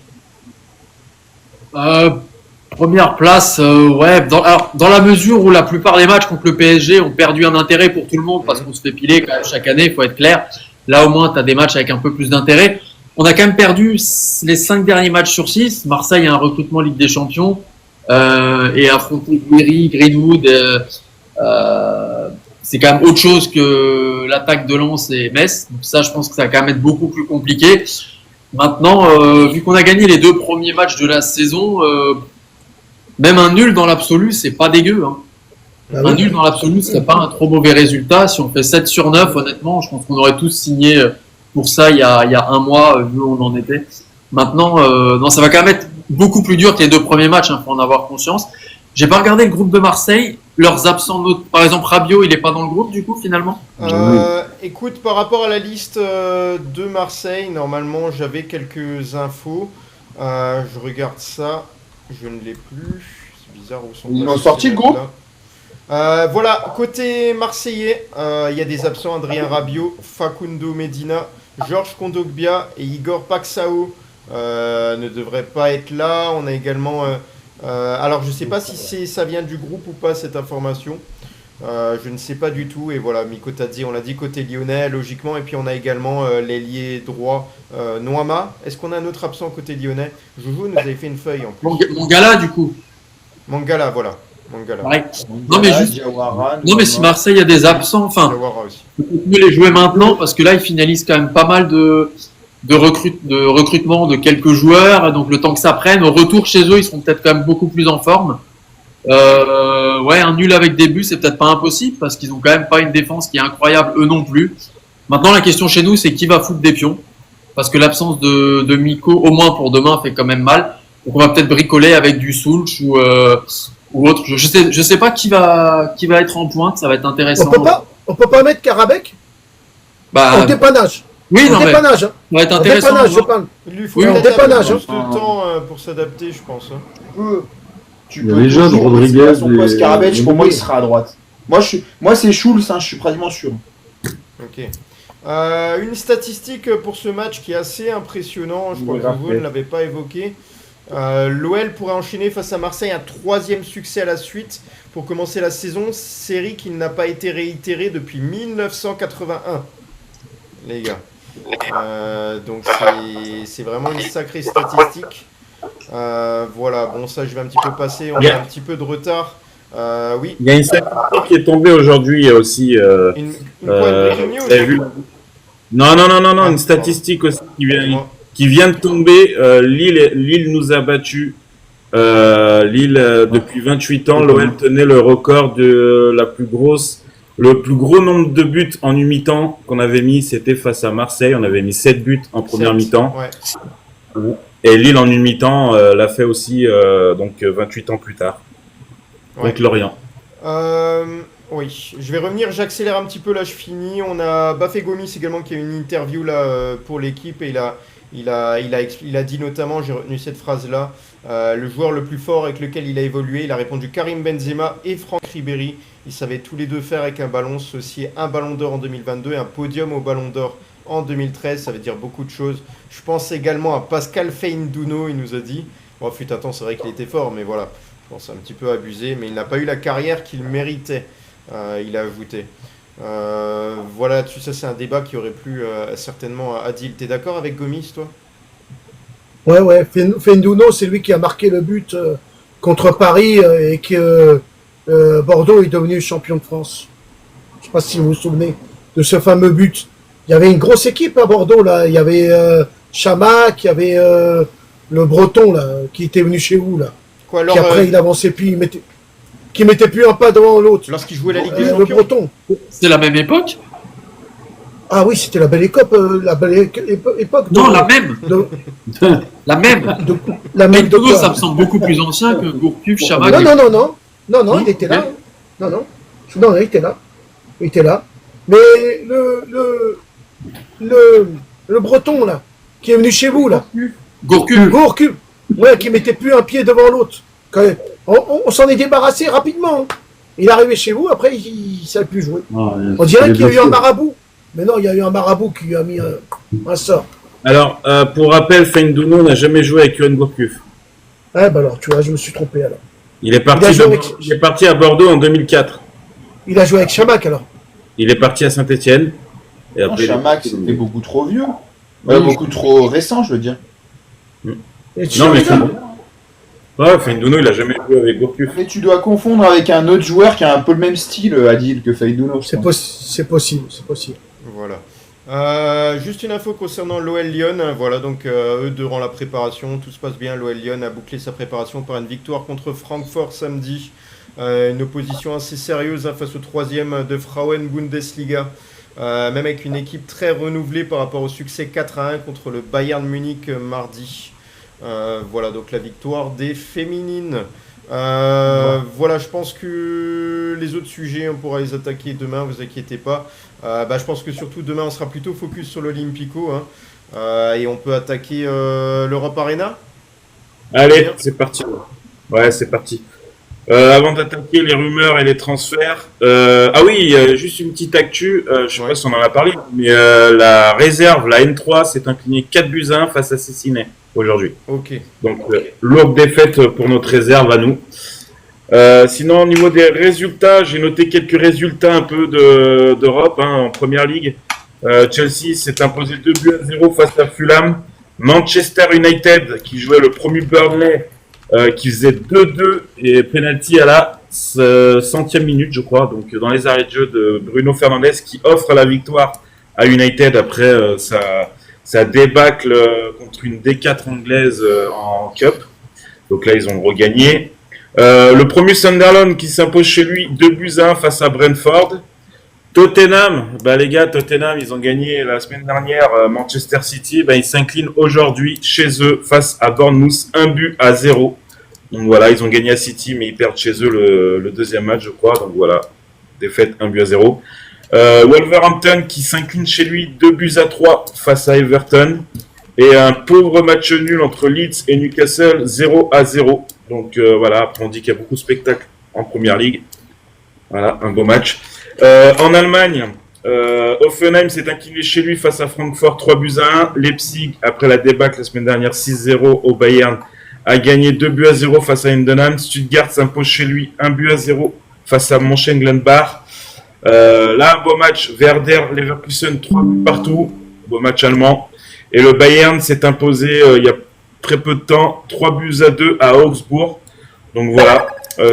Première place, ouais, dans la mesure où la plupart des matchs contre le PSG ont perdu un intérêt pour tout le monde parce qu'on se fait piler quand même chaque année, il faut être clair. Là, au moins, tu as des matchs avec un peu plus d'intérêt. On a quand même perdu les 5 derniers matchs sur 6. Marseille a un recrutement Ligue des Champions et affronter Guéry, Greenwood, c'est quand même autre chose que l'attaque de Lens et Metz. Donc ça, je pense que ça va quand même être beaucoup plus compliqué. Maintenant, vu qu'on a gagné les 2 premiers matchs de la saison, même un nul dans l'absolu, c'est pas dégueu. Hein. Ah Un oui. nul dans l'absolu, ce serait pas un trop mauvais résultat. Si on fait 7 sur 9, honnêtement, je pense qu'on aurait tous signé pour ça il y a un mois, vu où on en était. Maintenant, non, ça va quand même être beaucoup plus dur que les 2 premiers matchs, faut en avoir conscience. J'ai pas regardé le groupe de Marseille. leurs absents, par exemple Rabiot, il est pas dans le groupe du coup finalement? Écoute, par rapport à la liste de Marseille, normalement j'avais quelques infos. Je regarde ça, je ne l'ai plus. C'est bizarre où sont Ils passés l'ont sorti, ces le groupe notes-là. Voilà, côté marseillais, il y a des absents: Adrien Rabiot, Facundo Medina, Georges Kondogbia et Igor Paxao ne devraient pas être là. On a également... alors, je ne sais pas si ça vient du groupe ou pas, cette information. Je ne sais pas du tout. Et voilà, Miko Tadzi, on l'a dit, côté lyonnais, logiquement. Et puis, on a également l'ailier droit, Noama. Est-ce qu'on a un autre absent côté lyonnais? Joujou nous avait fait une feuille en plus. Mangala du coup. Mangala, voilà. Mangala. Ouais. Non mais juste. Diawara, Non mais si Marseille a des absents, enfin, Diawara aussi. faut mieux les jouer maintenant parce que là ils finalisent quand même pas mal de recrutement de quelques joueurs. Donc le temps que ça prenne, au retour chez eux, ils seront peut-être quand même beaucoup plus en forme. Ouais, un nul avec des buts, c'est peut-être pas impossible parce qu'ils ont quand même pas une défense qui est incroyable, eux non plus. Maintenant, la question chez nous, c'est qui va foutre des pions, parce que l'absence de Miko, au moins pour demain, fait quand même mal. Donc on va peut-être bricoler avec du Soulch ou autre. Je sais pas qui va être en pointe, ça va être intéressant. On peut pas mettre Karabek Bah, au dépannage. oui, Au non mais ça dépannage, hein. va être Au intéressant. dépannage, de je voir. parle. Il lui faut Oui, peut-être un peu dépannage, plus de temps pour s'adapter, je pense. Tu Il y a peux les jeunes, toujours Rodriguez laisser à son poste et- Karabec, pour moi, Oui. il sera à droite. Moi c'est Schulz, hein, je suis pratiquement sûr. Ok. Une statistique pour ce match qui est assez impressionnant, je crois que vous ne l'avez pas évoqué. L'OL pourrait enchaîner face à Marseille un 3e succès à la suite pour commencer la saison, série qui n'a pas été réitérée depuis 1981, les gars. Donc c'est vraiment une sacrée statistique. Voilà, bon ça je vais un petit peu passer, on a un petit peu de retard. Oui, Il y a une statistique qui est tombée aujourd'hui aussi. une breaking news. Vous avez vu Non, Ah, une statistique aussi Dis-moi. qui vient de tomber. Lille nous a battus. Lille, depuis 28 ans, l'OL tenait le record de le plus gros nombre de buts en une mi-temps qu'on avait mis, c'était face à Marseille. On avait mis 7 buts en première mi-temps. Ouais. Et Lille en une mi-temps l'a fait aussi, donc 28 ans plus tard. Ouais. Donc Lorient. Oui, je vais revenir, j'accélère un petit peu, là je finis. On a Bafé Gomis également qui a une interview là pour l'équipe et il a dit notamment, j'ai retenu cette phrase-là, le joueur le plus fort avec lequel il a évolué, il a répondu Karim Benzema et Franck Ribéry. Ils savaient tous les deux faire avec un ballon, ceci est un ballon d'or en 2022 et un podium au ballon d'or en 2013, ça veut dire beaucoup de choses. Je pense également à Pascal Feindouno, il nous a dit. Bon, fut un temps, c'est vrai qu'il était fort, mais voilà, je pense un petit peu abusé, mais il n'a pas eu la carrière qu'il méritait, il a ajouté. Voilà, ça c'est un débat qui aurait plu certainement à Adil. T'es d'accord avec Gomis, toi? Ouais, Fendouno, c'est lui qui a marqué le but contre Paris et que Bordeaux est devenu champion de France. Je sais pas si vous vous souvenez de ce fameux but. Il y avait une grosse équipe à Bordeaux, là. Il y avait Chamac, il y avait le Breton, là, qui était venu chez vous, là. Quoi, alors, Qui après, il avançait plus, qui mettait plus un pas devant l'autre. lorsqu'il jouait la Ligue des Le Champions? Breton. C'est la même époque? Ah oui, c'était la belle époque. Époque Non, la même. La même. la même de Feindouno, quoi. ça me semble beaucoup plus ancien que Gourcuff, Chamac. Non, il était là. Non, il était là. Il était là. Mais le Breton, là, qui est venu chez vous, là. Gourcuff. Ouais, qui mettait plus un pied devant l'autre. On s'en est débarrassé rapidement. Hein. Il est arrivé chez vous, après, il ne savait plus jouer. On dirait qu'il y a eu un marabout. Mais non, il y a eu un marabout qui lui a mis un sort. Alors, pour rappel, Feindouno n'a jamais joué avec Yoann Gourcuff. Ah, bah alors, tu vois, je me suis trompé alors. Il est parti à Bordeaux en 2004. Il a joué avec Chamac alors. Il est parti à Saint-Etienne. Et Non, après, Chamac, c'était beaucoup trop vieux. Beaucoup trop récent, je veux dire. Et Non, mais Chamac, Feindouno, il a jamais joué avec Gourcuff. Mais tu dois confondre avec un autre joueur qui a un peu le même style, Adil, que Feindouno. c'est possible. Voilà. Juste une info concernant l'OL Lyon. Voilà, donc eux, durant la préparation, tout se passe bien. L'OL Lyon a bouclé sa préparation par une victoire contre Francfort samedi. Une opposition assez sérieuse face au 3e de Frauen Bundesliga. Même avec une équipe très renouvelée par rapport au succès 4-1 contre le Bayern Munich mardi. Voilà, donc la victoire des féminines. Voilà, je pense que les autres sujets, on pourra les attaquer demain, vous inquiétez pas. Je pense que surtout demain, on sera plutôt focus sur l'Olympico, hein. Et on peut attaquer l'Europe Arena. Allez, c'est parti. Ouais, c'est parti. Avant d'attaquer les rumeurs et les transferts, ah oui, juste une petite actu, je sais pas si on en a parlé, mais la réserve, la N3, s'est inclinée 4-1 face à Cessiné aujourd'hui. Ok. Donc, lourde défaite pour notre réserve à nous. Sinon, au niveau des résultats, j'ai noté quelques résultats un peu d'Europe, hein, en Première Ligue. Chelsea s'est imposé 2-0 face à Fulham. Manchester United, qui jouait le premier Burnley, qui faisait 2-2 et penalty à la 100e minute, je crois. Donc, dans les arrêts de jeu de Bruno Fernandes, qui offre la victoire à United après sa débâcle contre une D4 anglaise en Cup. Donc là, ils ont regagné. Le premier Sunderland qui s'impose chez lui 2-1 face à Brentford. Tottenham, les gars, Tottenham, ils ont gagné la semaine dernière Manchester City. Ils s'inclinent aujourd'hui chez eux face à Bournemouth 1-0. Donc voilà, ils ont gagné à City, mais ils perdent chez eux le deuxième match, je crois. Donc voilà, défaite 1-0. Wolverhampton qui s'incline chez lui 2-3 face à Everton. Et un pauvre match nul entre Leeds et Newcastle 0-0. Donc voilà, après on dit qu'il y a beaucoup de spectacles en Première Ligue. Voilà, un beau match. En Allemagne, Hoffenheim s'est incliné chez lui face à Francfort 3-1. Leipzig, après la débâcle la semaine dernière 6-0 au Bayern, a gagné 2-0 face à Heidenheim. Stuttgart s'impose chez lui 1-0 face à Mönchengladbach. Là, un beau match. Werder, Leverkusen 3 partout. Beau match allemand. Et le Bayern s'est imposé il y a très peu de temps 3-2 à Augsbourg. Donc voilà.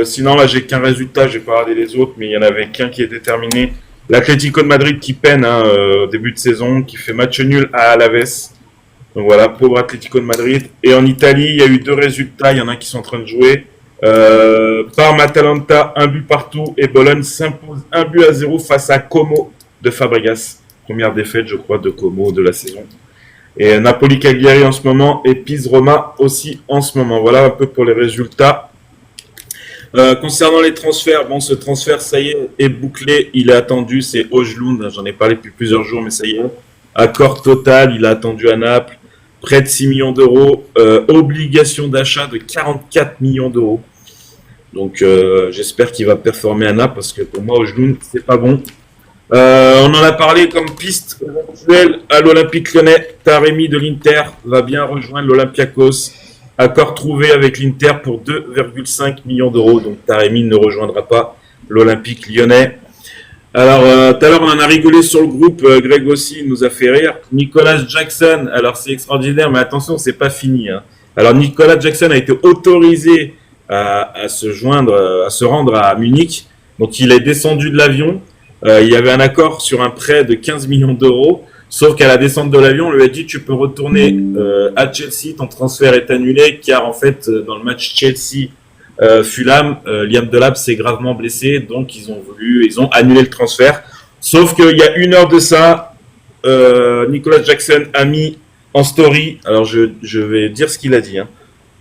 Sinon, là, j'ai qu'un résultat, je vais pas regarder les autres, mais il y en avait qu'un qui est déterminé. L'Atlético de Madrid qui peine au début de saison, qui fait match nul à Alaves. Donc voilà, pauvre Atlético de Madrid. Et en Italie, il y a eu deux résultats, il y en a qui sont en train de jouer. Parma-Atalanta, 1 partout, et Bologne s'impose 1-0 face à Como de Fabregas. Première défaite, je crois, de Como de la saison. Et Napoli-Cagliari en ce moment, et Pise-Roma aussi en ce moment. Voilà un peu pour les résultats. Concernant les transferts, ce transfert, ça y est bouclé. Il est attendu, c'est Højlund. J'en ai parlé depuis plusieurs jours, mais ça y est. Accord total, il a attendu à Naples. Près de 6 millions d'euros. Obligation d'achat de 44 millions d'euros. Donc, j'espère qu'il va performer à Naples, parce que pour moi, Højlund, c'est pas bon. On en a parlé comme piste éventuelle à l'Olympique Lyonnais. Taremi de l'Inter va bien rejoindre l'Olympiakos. Accord trouvé avec l'Inter pour 2,5 millions d'euros. Donc Taremi ne rejoindra pas l'Olympique Lyonnais. Alors, tout à l'heure, on en a rigolé sur le groupe. Greg aussi nous a fait rire. Nicolas Jackson, alors c'est extraordinaire, mais attention, c'est pas fini, hein. Alors, Nicolas Jackson a été autorisé à se rendre à Munich. Donc, il est descendu de l'avion. Il y avait un accord sur un prêt de 15 millions d'euros. Sauf qu'à la descente de l'avion, on lui a dit tu peux retourner à Chelsea, ton transfert est annulé, car en fait, dans le match Chelsea-Fulham, Liam Delap s'est gravement blessé, donc ils ont annulé le transfert. Sauf qu'il y a une heure de ça, Nicolas Jackson a mis en story, alors je vais dire ce qu'il a dit, hein.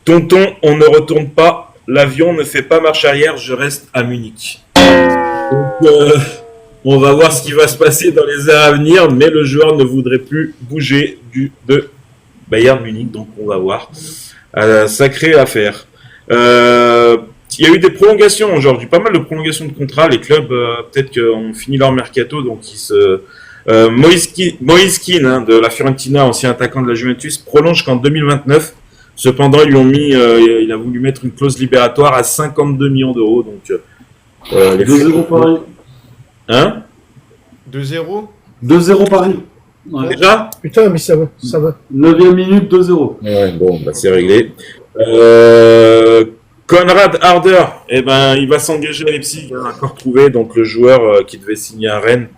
Tonton, on ne retourne pas, l'avion ne fait pas marche arrière, je reste à Munich. Donc, on va voir ce qui va se passer dans les heures à venir, mais le joueur ne voudrait plus bouger de Bayern Munich, donc on va voir. Sacrée affaire. Il y a eu des prolongations aujourd'hui, pas mal de prolongations de contrats. Les clubs, peut-être qu'on finit leur mercato, donc Moïse Kean, de la Fiorentina, ancien attaquant de la Juventus, prolonge qu'en 2029. Cependant, ils lui ont il a voulu mettre une clause libératoire à 52 millions d'euros, donc les 2-0 Paris. Hein 2-0 2-0 Paris. Ouais. Déjà Putain, mais ça va. 9e minute, 2-0. Ouais, bon, c'est réglé. Konrad Harder, il va s'engager à Leipzig, un accord trouvé, donc le joueur qui devait signer à Rennes,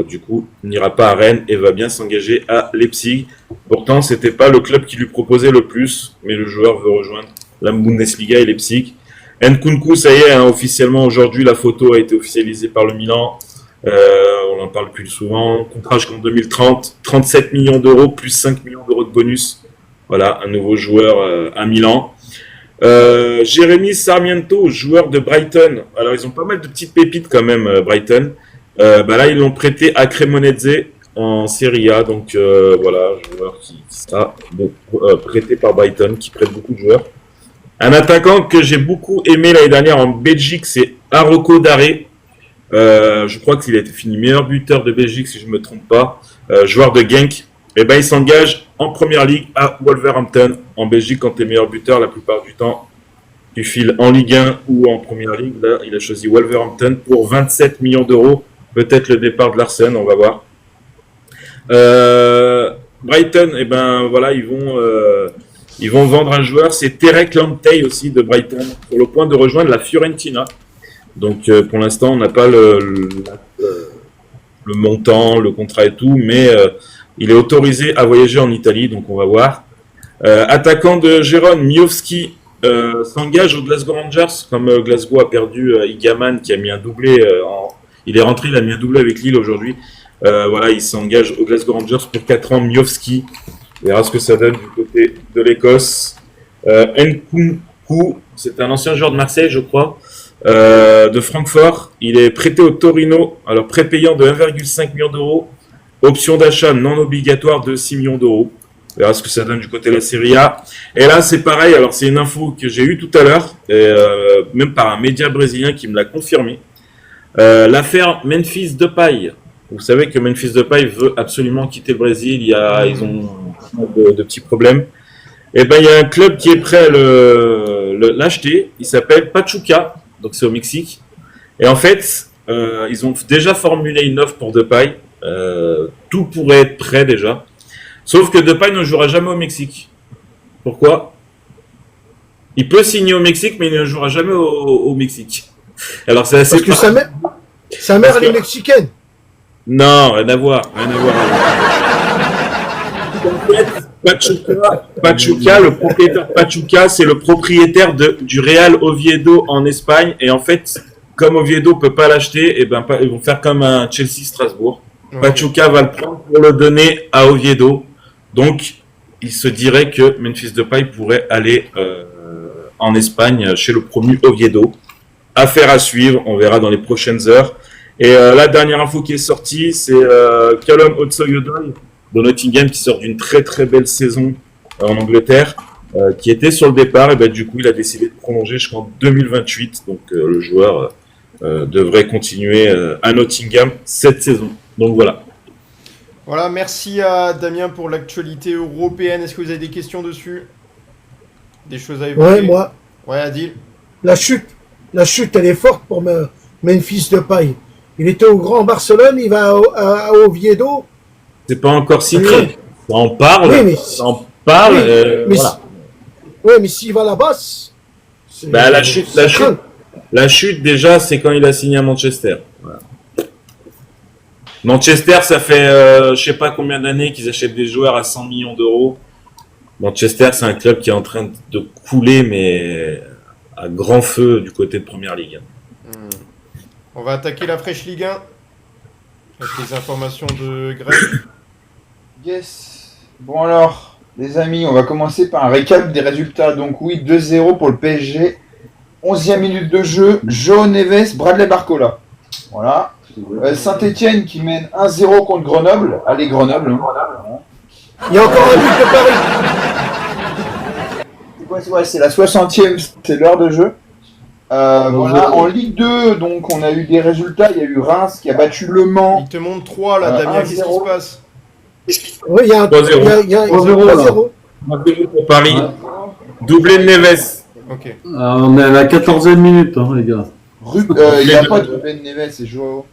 du coup, n'ira pas à Rennes et va bien s'engager à Leipzig. Pourtant, c'était pas le club qui lui proposait le plus, mais le joueur veut rejoindre la Bundesliga et Leipzig. Nkunku, ça y est, hein, officiellement aujourd'hui, la photo a été officialisée par le Milan. On en parle plus souvent. Contrat jusqu'en 2030, 37 millions d'euros plus 5 millions d'euros de bonus. Voilà, un nouveau joueur à Milan. Jérémy Sarmiento, joueur de Brighton. Alors, ils ont pas mal de petites pépites quand même, Brighton. Là, ils l'ont prêté à Cremonese en Serie A. Donc, voilà, joueur qui sera prêté par Brighton, qui prête beaucoup de joueurs. Un attaquant que j'ai beaucoup aimé l'année dernière en Belgique, c'est Aroko Daré. Je crois qu'il a été fini meilleur buteur de Belgique, si je ne me trompe pas. Joueur de Genk. Et ben, il s'engage en première ligue à Wolverhampton. En Belgique, quand tu es meilleur buteur, la plupart du temps, tu files en Ligue 1 ou en première ligue. Là, il a choisi Wolverhampton pour 27 millions d'euros. Peut-être le départ de Larsen, on va voir. Brighton, et ben voilà, ils vont vendre un joueur. C'est Terek Lamptey aussi de Brighton, sur le point de rejoindre la Fiorentina. Donc pour l'instant, on n'a pas le montant, le contrat et tout, mais il est autorisé à voyager en Italie, donc on va voir. Attaquant de Gérone, Miowski s'engage aux Glasgow Rangers, comme Glasgow a perdu Igaman qui a mis un doublé. Il est rentré, il a mis un doublé avec Lille aujourd'hui. Voilà, il s'engage aux Glasgow Rangers pour 4 ans. Miowski, on verra ce que ça donne du côté de l'Écosse. Nkunku, c'est un ancien joueur de Marseille, je crois. De Francfort, il est prêté au Torino, alors prépayant de 1,5 million d'euros, option d'achat non obligatoire de 6 millions d'euros. On verra ce que ça donne du côté de la Serie A. Et là, c'est pareil, alors c'est une info que j'ai eue tout à l'heure, même par un média brésilien qui me l'a confirmé. L'affaire Memphis Depay. Vous savez que Memphis Depay veut absolument quitter le Brésil, ils ont de petits problèmes. Et ben, il y a un club qui est prêt à l'acheter, il s'appelle Pachuca. Donc c'est au Mexique. Et en fait, ils ont déjà formulé une offre pour Depay. Tout pourrait être prêt déjà. Sauf que Depay ne jouera jamais au Mexique. Pourquoi? Il peut signer au Mexique, mais il ne jouera jamais au Mexique. Alors c'est assez... Parce que sa mère elle est mexicaine. Non, rien à voir. En fait, Pachuca, le propriétaire de Pachuca, c'est le propriétaire du Real Oviedo en Espagne. Et en fait, comme Oviedo peut pas l'acheter, et ben ils vont faire comme un Chelsea Strasbourg. Okay. Pachuca va le prendre pour le donner à Oviedo. Donc, il se dirait que Memphis Depay pourrait aller en Espagne chez le promu Oviedo. Affaire à suivre, on verra dans les prochaines heures. Et la dernière info qui est sortie, c'est Callum Hudson-Odoi de Nottingham qui sort d'une très très belle saison en Angleterre, qui était sur le départ, et ben du coup il a décidé de prolonger jusqu'en 2028, donc le joueur devrait continuer à Nottingham cette saison. Donc voilà. Voilà, merci à Damien pour l'actualité européenne. Est-ce que vous avez des questions dessus? Des choses à évoquer? Ouais, moi. Ouais, Adil. La chute, elle est forte pour Memphis Depay. Il était au Grand Barcelone, il va à Oviedo. C'est pas encore signé. On en parle. Oui, mais voilà. Oui, mais s'il va là-bas, bah, la chute, déjà, c'est quand il a signé à Manchester. Voilà. Manchester, ça fait je sais pas combien d'années qu'ils achètent des joueurs à 100 millions d'euros. Manchester, c'est un club qui est en train de couler, mais à grand feu du côté de Première Ligue. On va attaquer la fraîche Ligue 1 avec les informations de Greg. Yes. Bon alors, les amis, on va commencer par un récap des résultats. Donc oui, 2-0 pour le PSG. 11e minute de jeu, João Neves, Bradley Barcola. Voilà. Saint-Etienne qui mène 1-0 contre Grenoble. Allez, Grenoble. Hein. Il y a encore un but de Paris. Ouais, c'est la 60e, c'est l'heure de jeu. Voilà, en Ligue 2, donc on a eu des résultats. Il y a eu Reims qui a battu Le Mans. Il te montre 3 là, Damien, qu'est-ce qui se passe? Oui, il y a un 3-0. Pour Paris. Doublé de Neves. Ok. On est à la 14e minute, hein, les gars. Il n'y a pas de Ruben Neves, c'est Joao.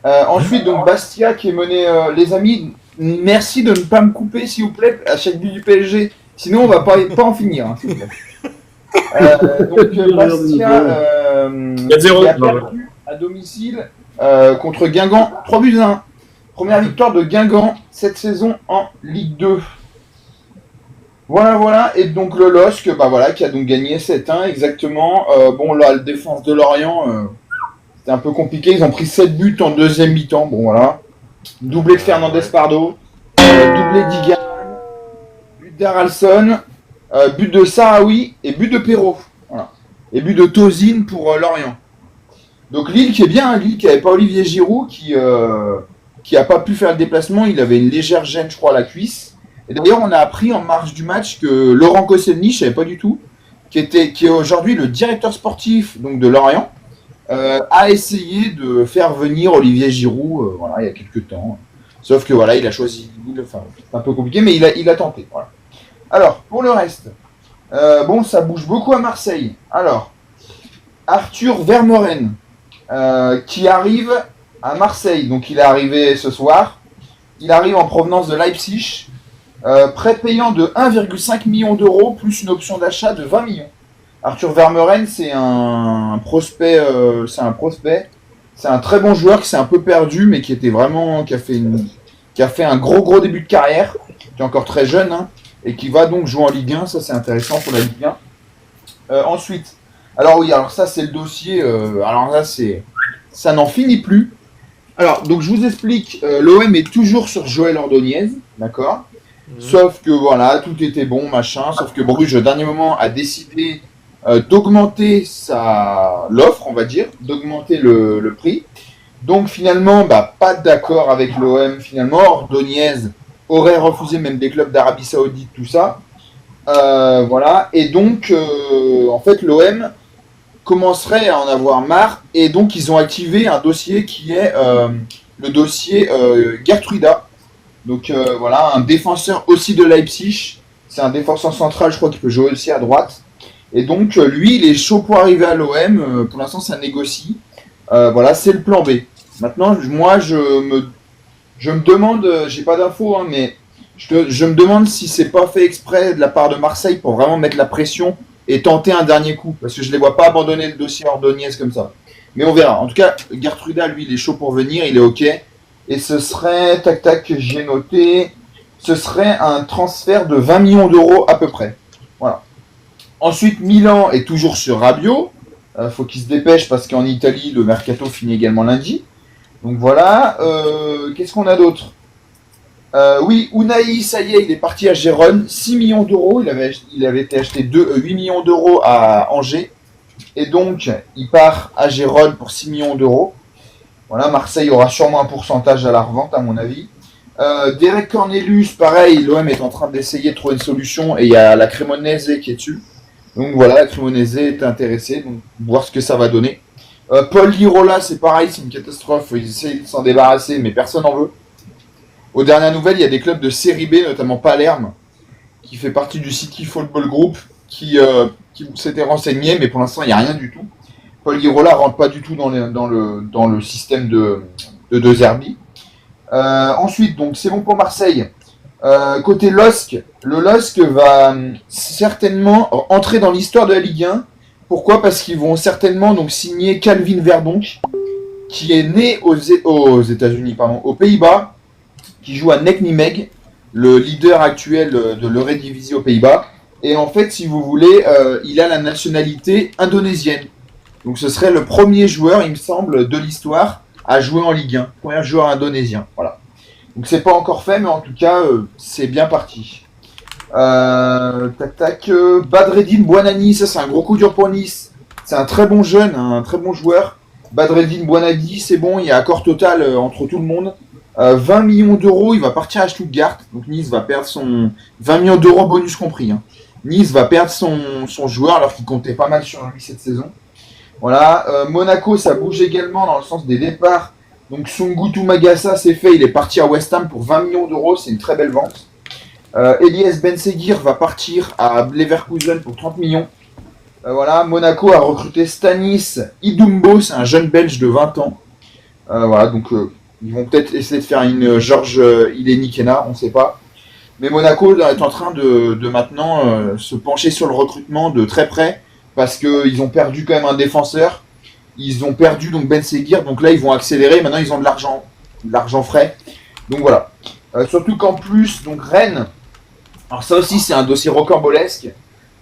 Ensuite, donc Bastia qui est mené. Les amis, merci de ne pas me couper, s'il vous plaît, à chaque but du PSG. Sinon, on va pas en finir, hein, s'il vous plaît. Donc Bastia qui a perdu à domicile contre Guingamp, 3-1. Première victoire de Guingamp cette saison en Ligue 2. Voilà, et donc le LOSC, qui a donc gagné 7-1 exactement. Bon là, la défense de Lorient, c'était un peu compliqué, ils ont pris 7 buts en deuxième mi-temps, bon voilà. Doublé de Fernandez Pardo, doublé d'Igan, but d'Aralson. But de Sahraoui et but de Perrault. Voilà. Et but de Tozine pour Lorient. Donc Lille qui est bien, Lille qui n'avait pas Olivier Giroud, qui a pas pu faire le déplacement, il avait une légère gêne, je crois, à la cuisse. Et d'ailleurs, on a appris en marge du match que Laurent Koscielny, je ne savais pas du tout, qui est aujourd'hui le directeur sportif donc, de Lorient, a essayé de faire venir Olivier Giroud voilà, il y a quelques temps. Sauf que voilà, il a choisi Lille, enfin, c'est un peu compliqué, mais il a tenté. Voilà. Alors, pour le reste, bon, ça bouge beaucoup à Marseille. Alors, Arthur Vermeuren, qui arrive à Marseille. Donc, il est arrivé ce soir. Il arrive en provenance de Leipzig. Prêt payant de 1,5 million d'euros plus une option d'achat de 20 millions. Arthur Vermeuren, c'est un prospect. C'est un très bon joueur qui s'est un peu perdu, mais qui était vraiment, qui a fait un gros début de carrière, qui est encore très jeune, hein, et qui va donc jouer en Ligue 1. Ça, c'est intéressant pour la Ligue 1. Ensuite, alors oui, alors ça, c'est le dossier. Alors là, ça n'en finit plus. Alors, donc je vous explique. L'OM est toujours sur Joël Ordonez, d'accord. Sauf que voilà, tout était bon, machin. Sauf que Bruges, au dernier moment, a décidé d'augmenter l'offre, on va dire, d'augmenter le prix. Donc finalement, pas d'accord avec l'OM. Finalement, Ordonez aurait refusé même des clubs d'Arabie Saoudite, tout ça. Voilà. Et donc, en fait, l'OM commencerait à en avoir marre. Et donc, ils ont activé un dossier qui est le dossier Gertruida. Donc voilà, un défenseur aussi de Leipzig. C'est un défenseur central, je crois qu'il peut jouer aussi à droite. Et donc lui, il est chaud pour arriver à l'OM. Pour l'instant, ça négocie. Voilà, c'est le plan B. Maintenant, moi, je me demande, j'ai pas d'infos, hein, mais je me demande si c'est pas fait exprès de la part de Marseille pour vraiment mettre la pression et tenter un dernier coup. Parce que je les vois pas abandonner le dossier Ordonez comme ça. Mais on verra. En tout cas, Gertruida, lui, il est chaud pour venir, il est OK. Et ce serait, j'ai noté, ce serait un transfert de 20 millions d'euros à peu près. Voilà. Ensuite, Milan est toujours sur Rabiot. Faut qu'il se dépêche parce qu'en Italie, le mercato finit également lundi. Donc voilà. Qu'est-ce qu'on a d'autre ? Oui, Unai, ça y est, il est parti à Gérone. 6 millions d'euros. Il avait été acheté 8 millions d'euros à Angers. Et donc, il part à Gérone pour 6 millions d'euros. Voilà, Marseille aura sûrement un pourcentage à la revente, à mon avis. Derek Cornelius, pareil, l'OM est en train d'essayer de trouver une solution et il y a la Cremonese qui est dessus. Donc voilà, la Cremonese est intéressée, donc voir ce que ça va donner. Paul Lirola, c'est pareil, c'est une catastrophe, ils essayent de s'en débarrasser, mais personne n'en veut. Aux dernières nouvelles, il y a des clubs de série B, notamment Palerme, qui fait partie du City Football Group, qui s'était renseigné, mais pour l'instant, il n'y a rien du tout. Paul Lirola rentre pas du tout dans le système de Zerbi. Ensuite, donc c'est bon pour Marseille. Côté LOSC, le LOSC va certainement entrer dans l'histoire de la Ligue 1. Pourquoi ? Parce qu'ils vont certainement donc signer Calvin Verdonk, qui est né aux États-Unis, aux Pays-Bas, qui joue à NEC Nijmegen, le leader actuel de l'Eredivisie aux Pays-Bas. Et en fait, si vous voulez, il a la nationalité indonésienne. Donc ce serait le premier joueur, il me semble, de l'histoire à jouer en Ligue 1. Premier joueur indonésien. Voilà. Donc c'est pas encore fait, mais en tout cas, c'est bien parti. Badreddine Bouanani, ça c'est un gros coup dur pour Nice. C'est un très bon jeune, un très bon joueur. Badreddine Bouanani, c'est bon, il y a accord total entre tout le monde. 20 millions d'euros, il va partir à Stuttgart. Donc Nice va perdre son 20 millions d'euros bonus compris. Hein. Nice va perdre son joueur alors qu'il comptait pas mal sur lui cette saison. Voilà, Monaco, ça bouge également dans le sens des départs. Donc Sungutu Magassa, c'est fait, il est parti à West Ham pour 20 millions d'euros, c'est une très belle vente. Elias Benseguir va partir à Leverkusen pour 30 millions. Voilà, Monaco a recruté Stanis Idumbo, c'est un jeune Belge de 20 ans. Voilà, donc ils vont peut-être essayer de faire une Georges Ilenikena, on ne sait pas. Mais Monaco est en train de maintenant se pencher sur le recrutement de très près. Parce qu'ils ont perdu quand même un défenseur. Ils ont perdu donc Benseguir. Donc là, ils vont accélérer. Maintenant, ils ont de l'argent frais. Donc voilà. Surtout qu'en plus, donc Rennes. Alors ça aussi, c'est un dossier rocambolesque.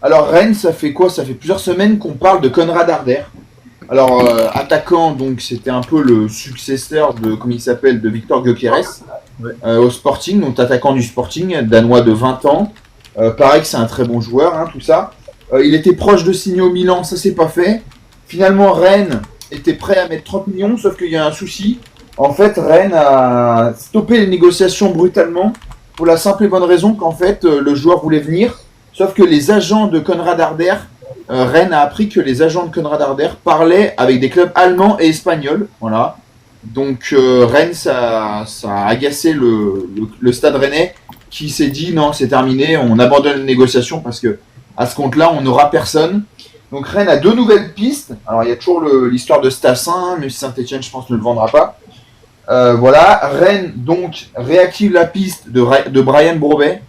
Alors Rennes, ça fait quoi ? Ça fait plusieurs semaines qu'on parle de Konrad Harder. Alors, attaquant, donc c'était un peu le successeur de, comment il s'appelle, de Victor Gyökeres au Sporting. Donc attaquant du Sporting, danois de 20 ans. Pareil que c'est un très bon joueur, hein, tout ça. Il était proche de signer au Milan, ça s'est pas fait. Finalement, Rennes était prêt à mettre 30 millions, sauf qu'il y a un souci. En fait, Rennes a stoppé les négociations brutalement pour la simple et bonne raison qu'en fait, le joueur voulait venir. Sauf que les agents de Konrad Harder, Rennes a appris que les agents de Konrad Harder parlaient avec des clubs allemands et espagnols. Voilà. Donc Rennes, ça a agacé le stade rennais qui s'est dit non, c'est terminé, on abandonne les négociations parce que à ce compte-là, on n'aura personne. Donc Rennes a 2 nouvelles pistes. Alors il y a toujours l'histoire de Stassin, mais Saint-Etienne, je pense, ne le vendra pas. Voilà, Rennes donc réactive la piste de Brian Brobet,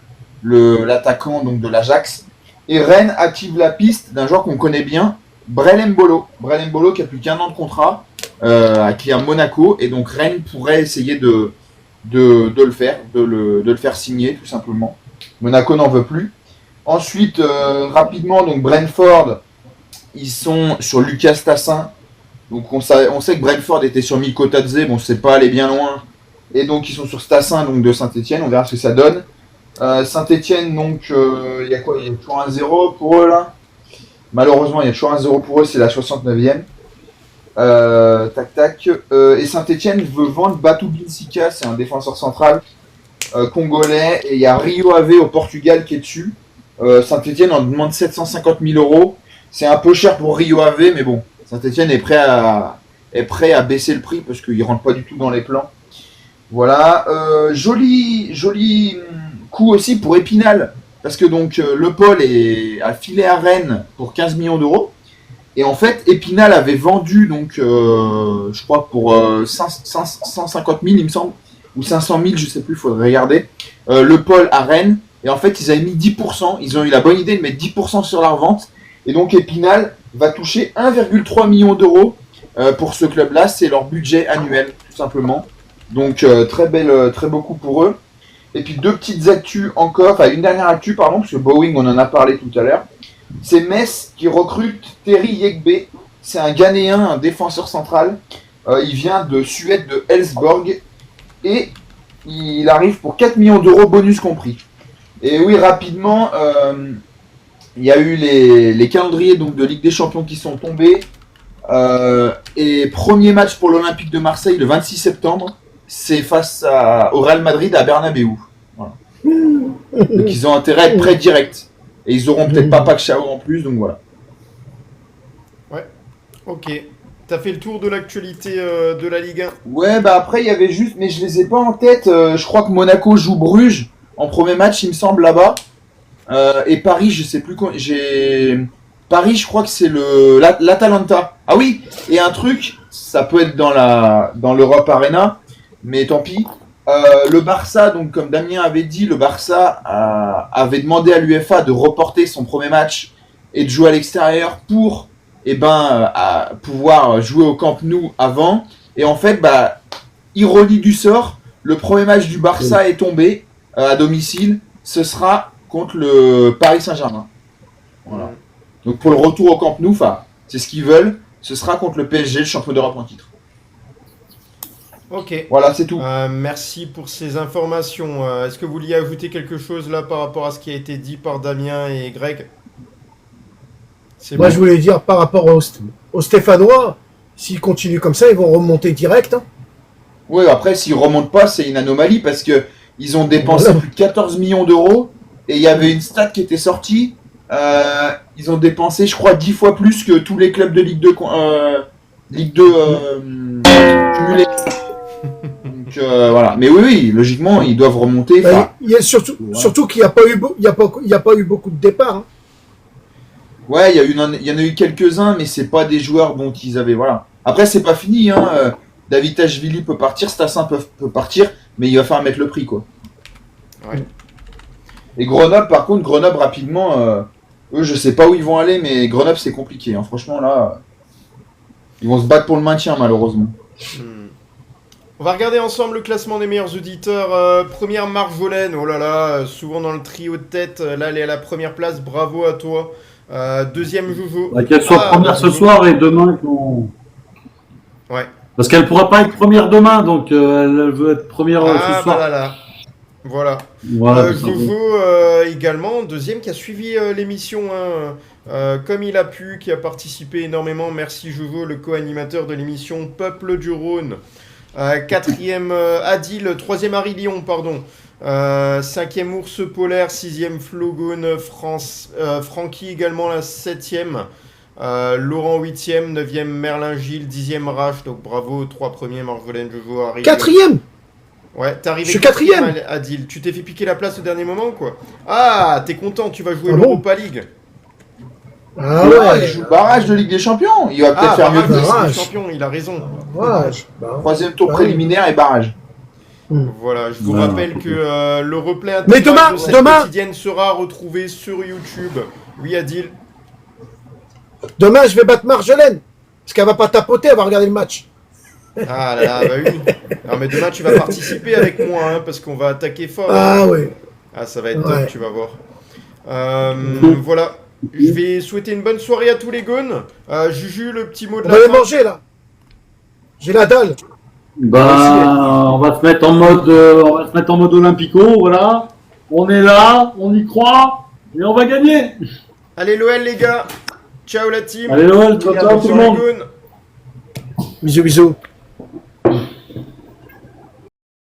l'attaquant donc de l'Ajax. Et Rennes active la piste d'un joueur qu'on connaît bien, Brel Mbolo. Brel Mbolo qui a plus qu'1 an de contrat, qui est à Monaco. Et donc Rennes pourrait essayer de le faire signer tout simplement. Monaco n'en veut plus. Ensuite, rapidement, donc Brentford, ils sont sur Lucas Tassin. Donc on sait que Brentford était sur Miko Tadze, bon c'est pas allé bien loin. Et donc ils sont sur Stassin donc de Saint-Etienne, on verra ce que ça donne. Saint-Etienne, donc il y a quoi? Il y a toujours 1-0 pour eux là. Malheureusement il y a toujours 1-0 pour eux, c'est la 69e. Et Saint-Etienne veut vendre Batu Binsika, c'est un défenseur central congolais. Et il y a Rio Ave au Portugal qui est dessus. Saint-Etienne en demande 750 000 €. C'est un peu cher pour Rio Ave, mais bon. Saint-Etienne est prêt à baisser le prix parce qu'il ne rentre pas du tout dans les plans. Voilà. Joli coup aussi pour Épinal. Parce que donc Le Paul a filé à Rennes pour 15 millions d'euros. Et en fait, Épinal avait vendu, donc, je crois, pour 150 000, il me semble. Ou 500 000, je ne sais plus, il faudrait regarder. Le Paul à Rennes. Et en fait, ils avaient mis 10%. Ils ont eu la bonne idée de mettre 10% sur la revente. Et donc, Épinal va toucher 1,3 million d'euros pour ce club-là. C'est leur budget annuel, tout simplement. Donc, très beau coup pour eux. Et puis, 2 petites actus encore. Enfin, une dernière actu, pardon, parce que Boeing, on en a parlé tout à l'heure. C'est Metz qui recrute Terry Yegbe. C'est un Ghanéen, un défenseur central. Il vient de Suède, de Helsborg. Et il arrive pour 4 millions d'euros, bonus compris. Et oui, rapidement... il y a eu les calendriers donc, de Ligue des Champions qui sont tombés. Et premier match pour l'Olympique de Marseille le 26 septembre, c'est face au Real Madrid à Bernabéu. Voilà. Donc ils ont intérêt à être prêts direct. Et ils auront peut-être pas Pacquiao en plus, donc voilà. Ouais, ok. T'as fait le tour de l'actualité de la Ligue 1? Ouais, bah après il y avait juste, mais je les ai pas en tête. Je crois que Monaco joue Bruges en premier match, il me semble, là-bas. Et Paris, je sais plus quoi. Paris, je crois que c'est l'Atalanta. Ah oui, et un truc, ça peut être dans l'Europe Arena, mais tant pis. Le Barça, donc comme Damien avait dit, le Barça avait demandé à l'UEFA de reporter son premier match et de jouer à l'extérieur pour pouvoir jouer au Camp Nou avant. Et en fait, ironie du sort, le premier match du Barça est tombé à domicile. Ce sera contre le Paris Saint-Germain. Voilà. Donc pour le retour au Camp Nou, c'est ce qu'ils veulent. Ce sera contre le PSG, le champion d'Europe en titre. Ok. Voilà, c'est tout. Merci pour ces informations. Est-ce que vous vouliez ajouter quelque chose là par rapport à ce qui a été dit par Damien et Greg? Moi, je voulais dire par rapport aux Stéphanois, s'ils continuent comme ça, ils vont remonter direct. Hein. Oui, après, s'ils remontent pas, c'est une anomalie parce que ils ont dépensé plus de 14 millions d'euros et il y avait une stat qui était sortie. Ils ont dépensé, je crois, 10 fois plus que tous les clubs de Ligue 2 cumulés. Donc voilà. Mais oui, logiquement, ils doivent remonter. Il y a surtout qu'il n'y a pas eu beaucoup de départs. Hein. Ouais, il y en a eu quelques-uns, mais c'est pas des joueurs dont ils avaient. Voilà. Après, c'est pas fini. Hein. David Tachvili peut partir, Stassin peut partir, mais il va falloir mettre le prix, quoi. Ouais. Et Grenoble, par contre, rapidement, eux, je sais pas où ils vont aller, mais Grenoble, c'est compliqué. Hein. Franchement, là, ils vont se battre pour le maintien, malheureusement. On va regarder ensemble le classement des meilleurs auditeurs. Première Marjolaine, oh là là, souvent dans le trio de tête. Là, elle est à la première place, bravo à toi. Deuxième Jojo. Qu'elle soit première ce soir et demain. Ouais. Parce qu'elle pourra pas être première demain, donc elle veut être première ce soir. Voilà. Voilà. Voilà, tout simplement. Jojo également, deuxième qui a suivi l'émission comme il a pu, qui a participé énormément. Merci Jojo, le co-animateur de l'émission Peuple du Rhône. Quatrième Adil, troisième Harry Lyon, pardon. Cinquième Ours Polaire, sixième Flogone, Francky également la septième. Laurent 8ème, 9ème Merlin Gilles, 10ème Rach, donc bravo, 3 premiers, Marjolaine, Jojo, Harry. 4e. Ouais, t'es arrivé Je suis 4e. Adil. Tu t'es fait piquer la place au dernier moment, quoi. Ah, t'es content, tu vas jouer Ah bon l'Europa League. Ah Il ouais. joue barrage de Ligue des Champions. Il va peut-être Ah, faire mieux barrage que de ça. Ligue des barrage. Champions, il a raison. Ouais. Troisième tour Bah oui. préliminaire et barrage. Voilà, je vous Ouais, rappelle ok. que le replay Mais intégral de cette demain- quotidienne sera retrouvé sur YouTube. Oui, Adil. Demain, je vais battre Marjolaine. Parce qu'elle va pas tapoter, elle va regarder le match. Ah là là, bah oui. Non, mais demain, tu vas participer avec moi, hein, parce qu'on va attaquer fort. Ah ouais. Ah, ça va être Ouais. top, tu vas voir. Voilà. Je vais souhaiter une bonne soirée à tous les gones. Juju, le petit mot de On la va aller fin. manger là. J'ai la dalle. On va se mettre en mode Olympico, voilà. On est là, on y croit, et on va gagner. Allez, l'OL, les gars. Ciao, la team. Allez, Noël, ciao, ciao, tout le Sur les monde. gones. Bisous, bisous.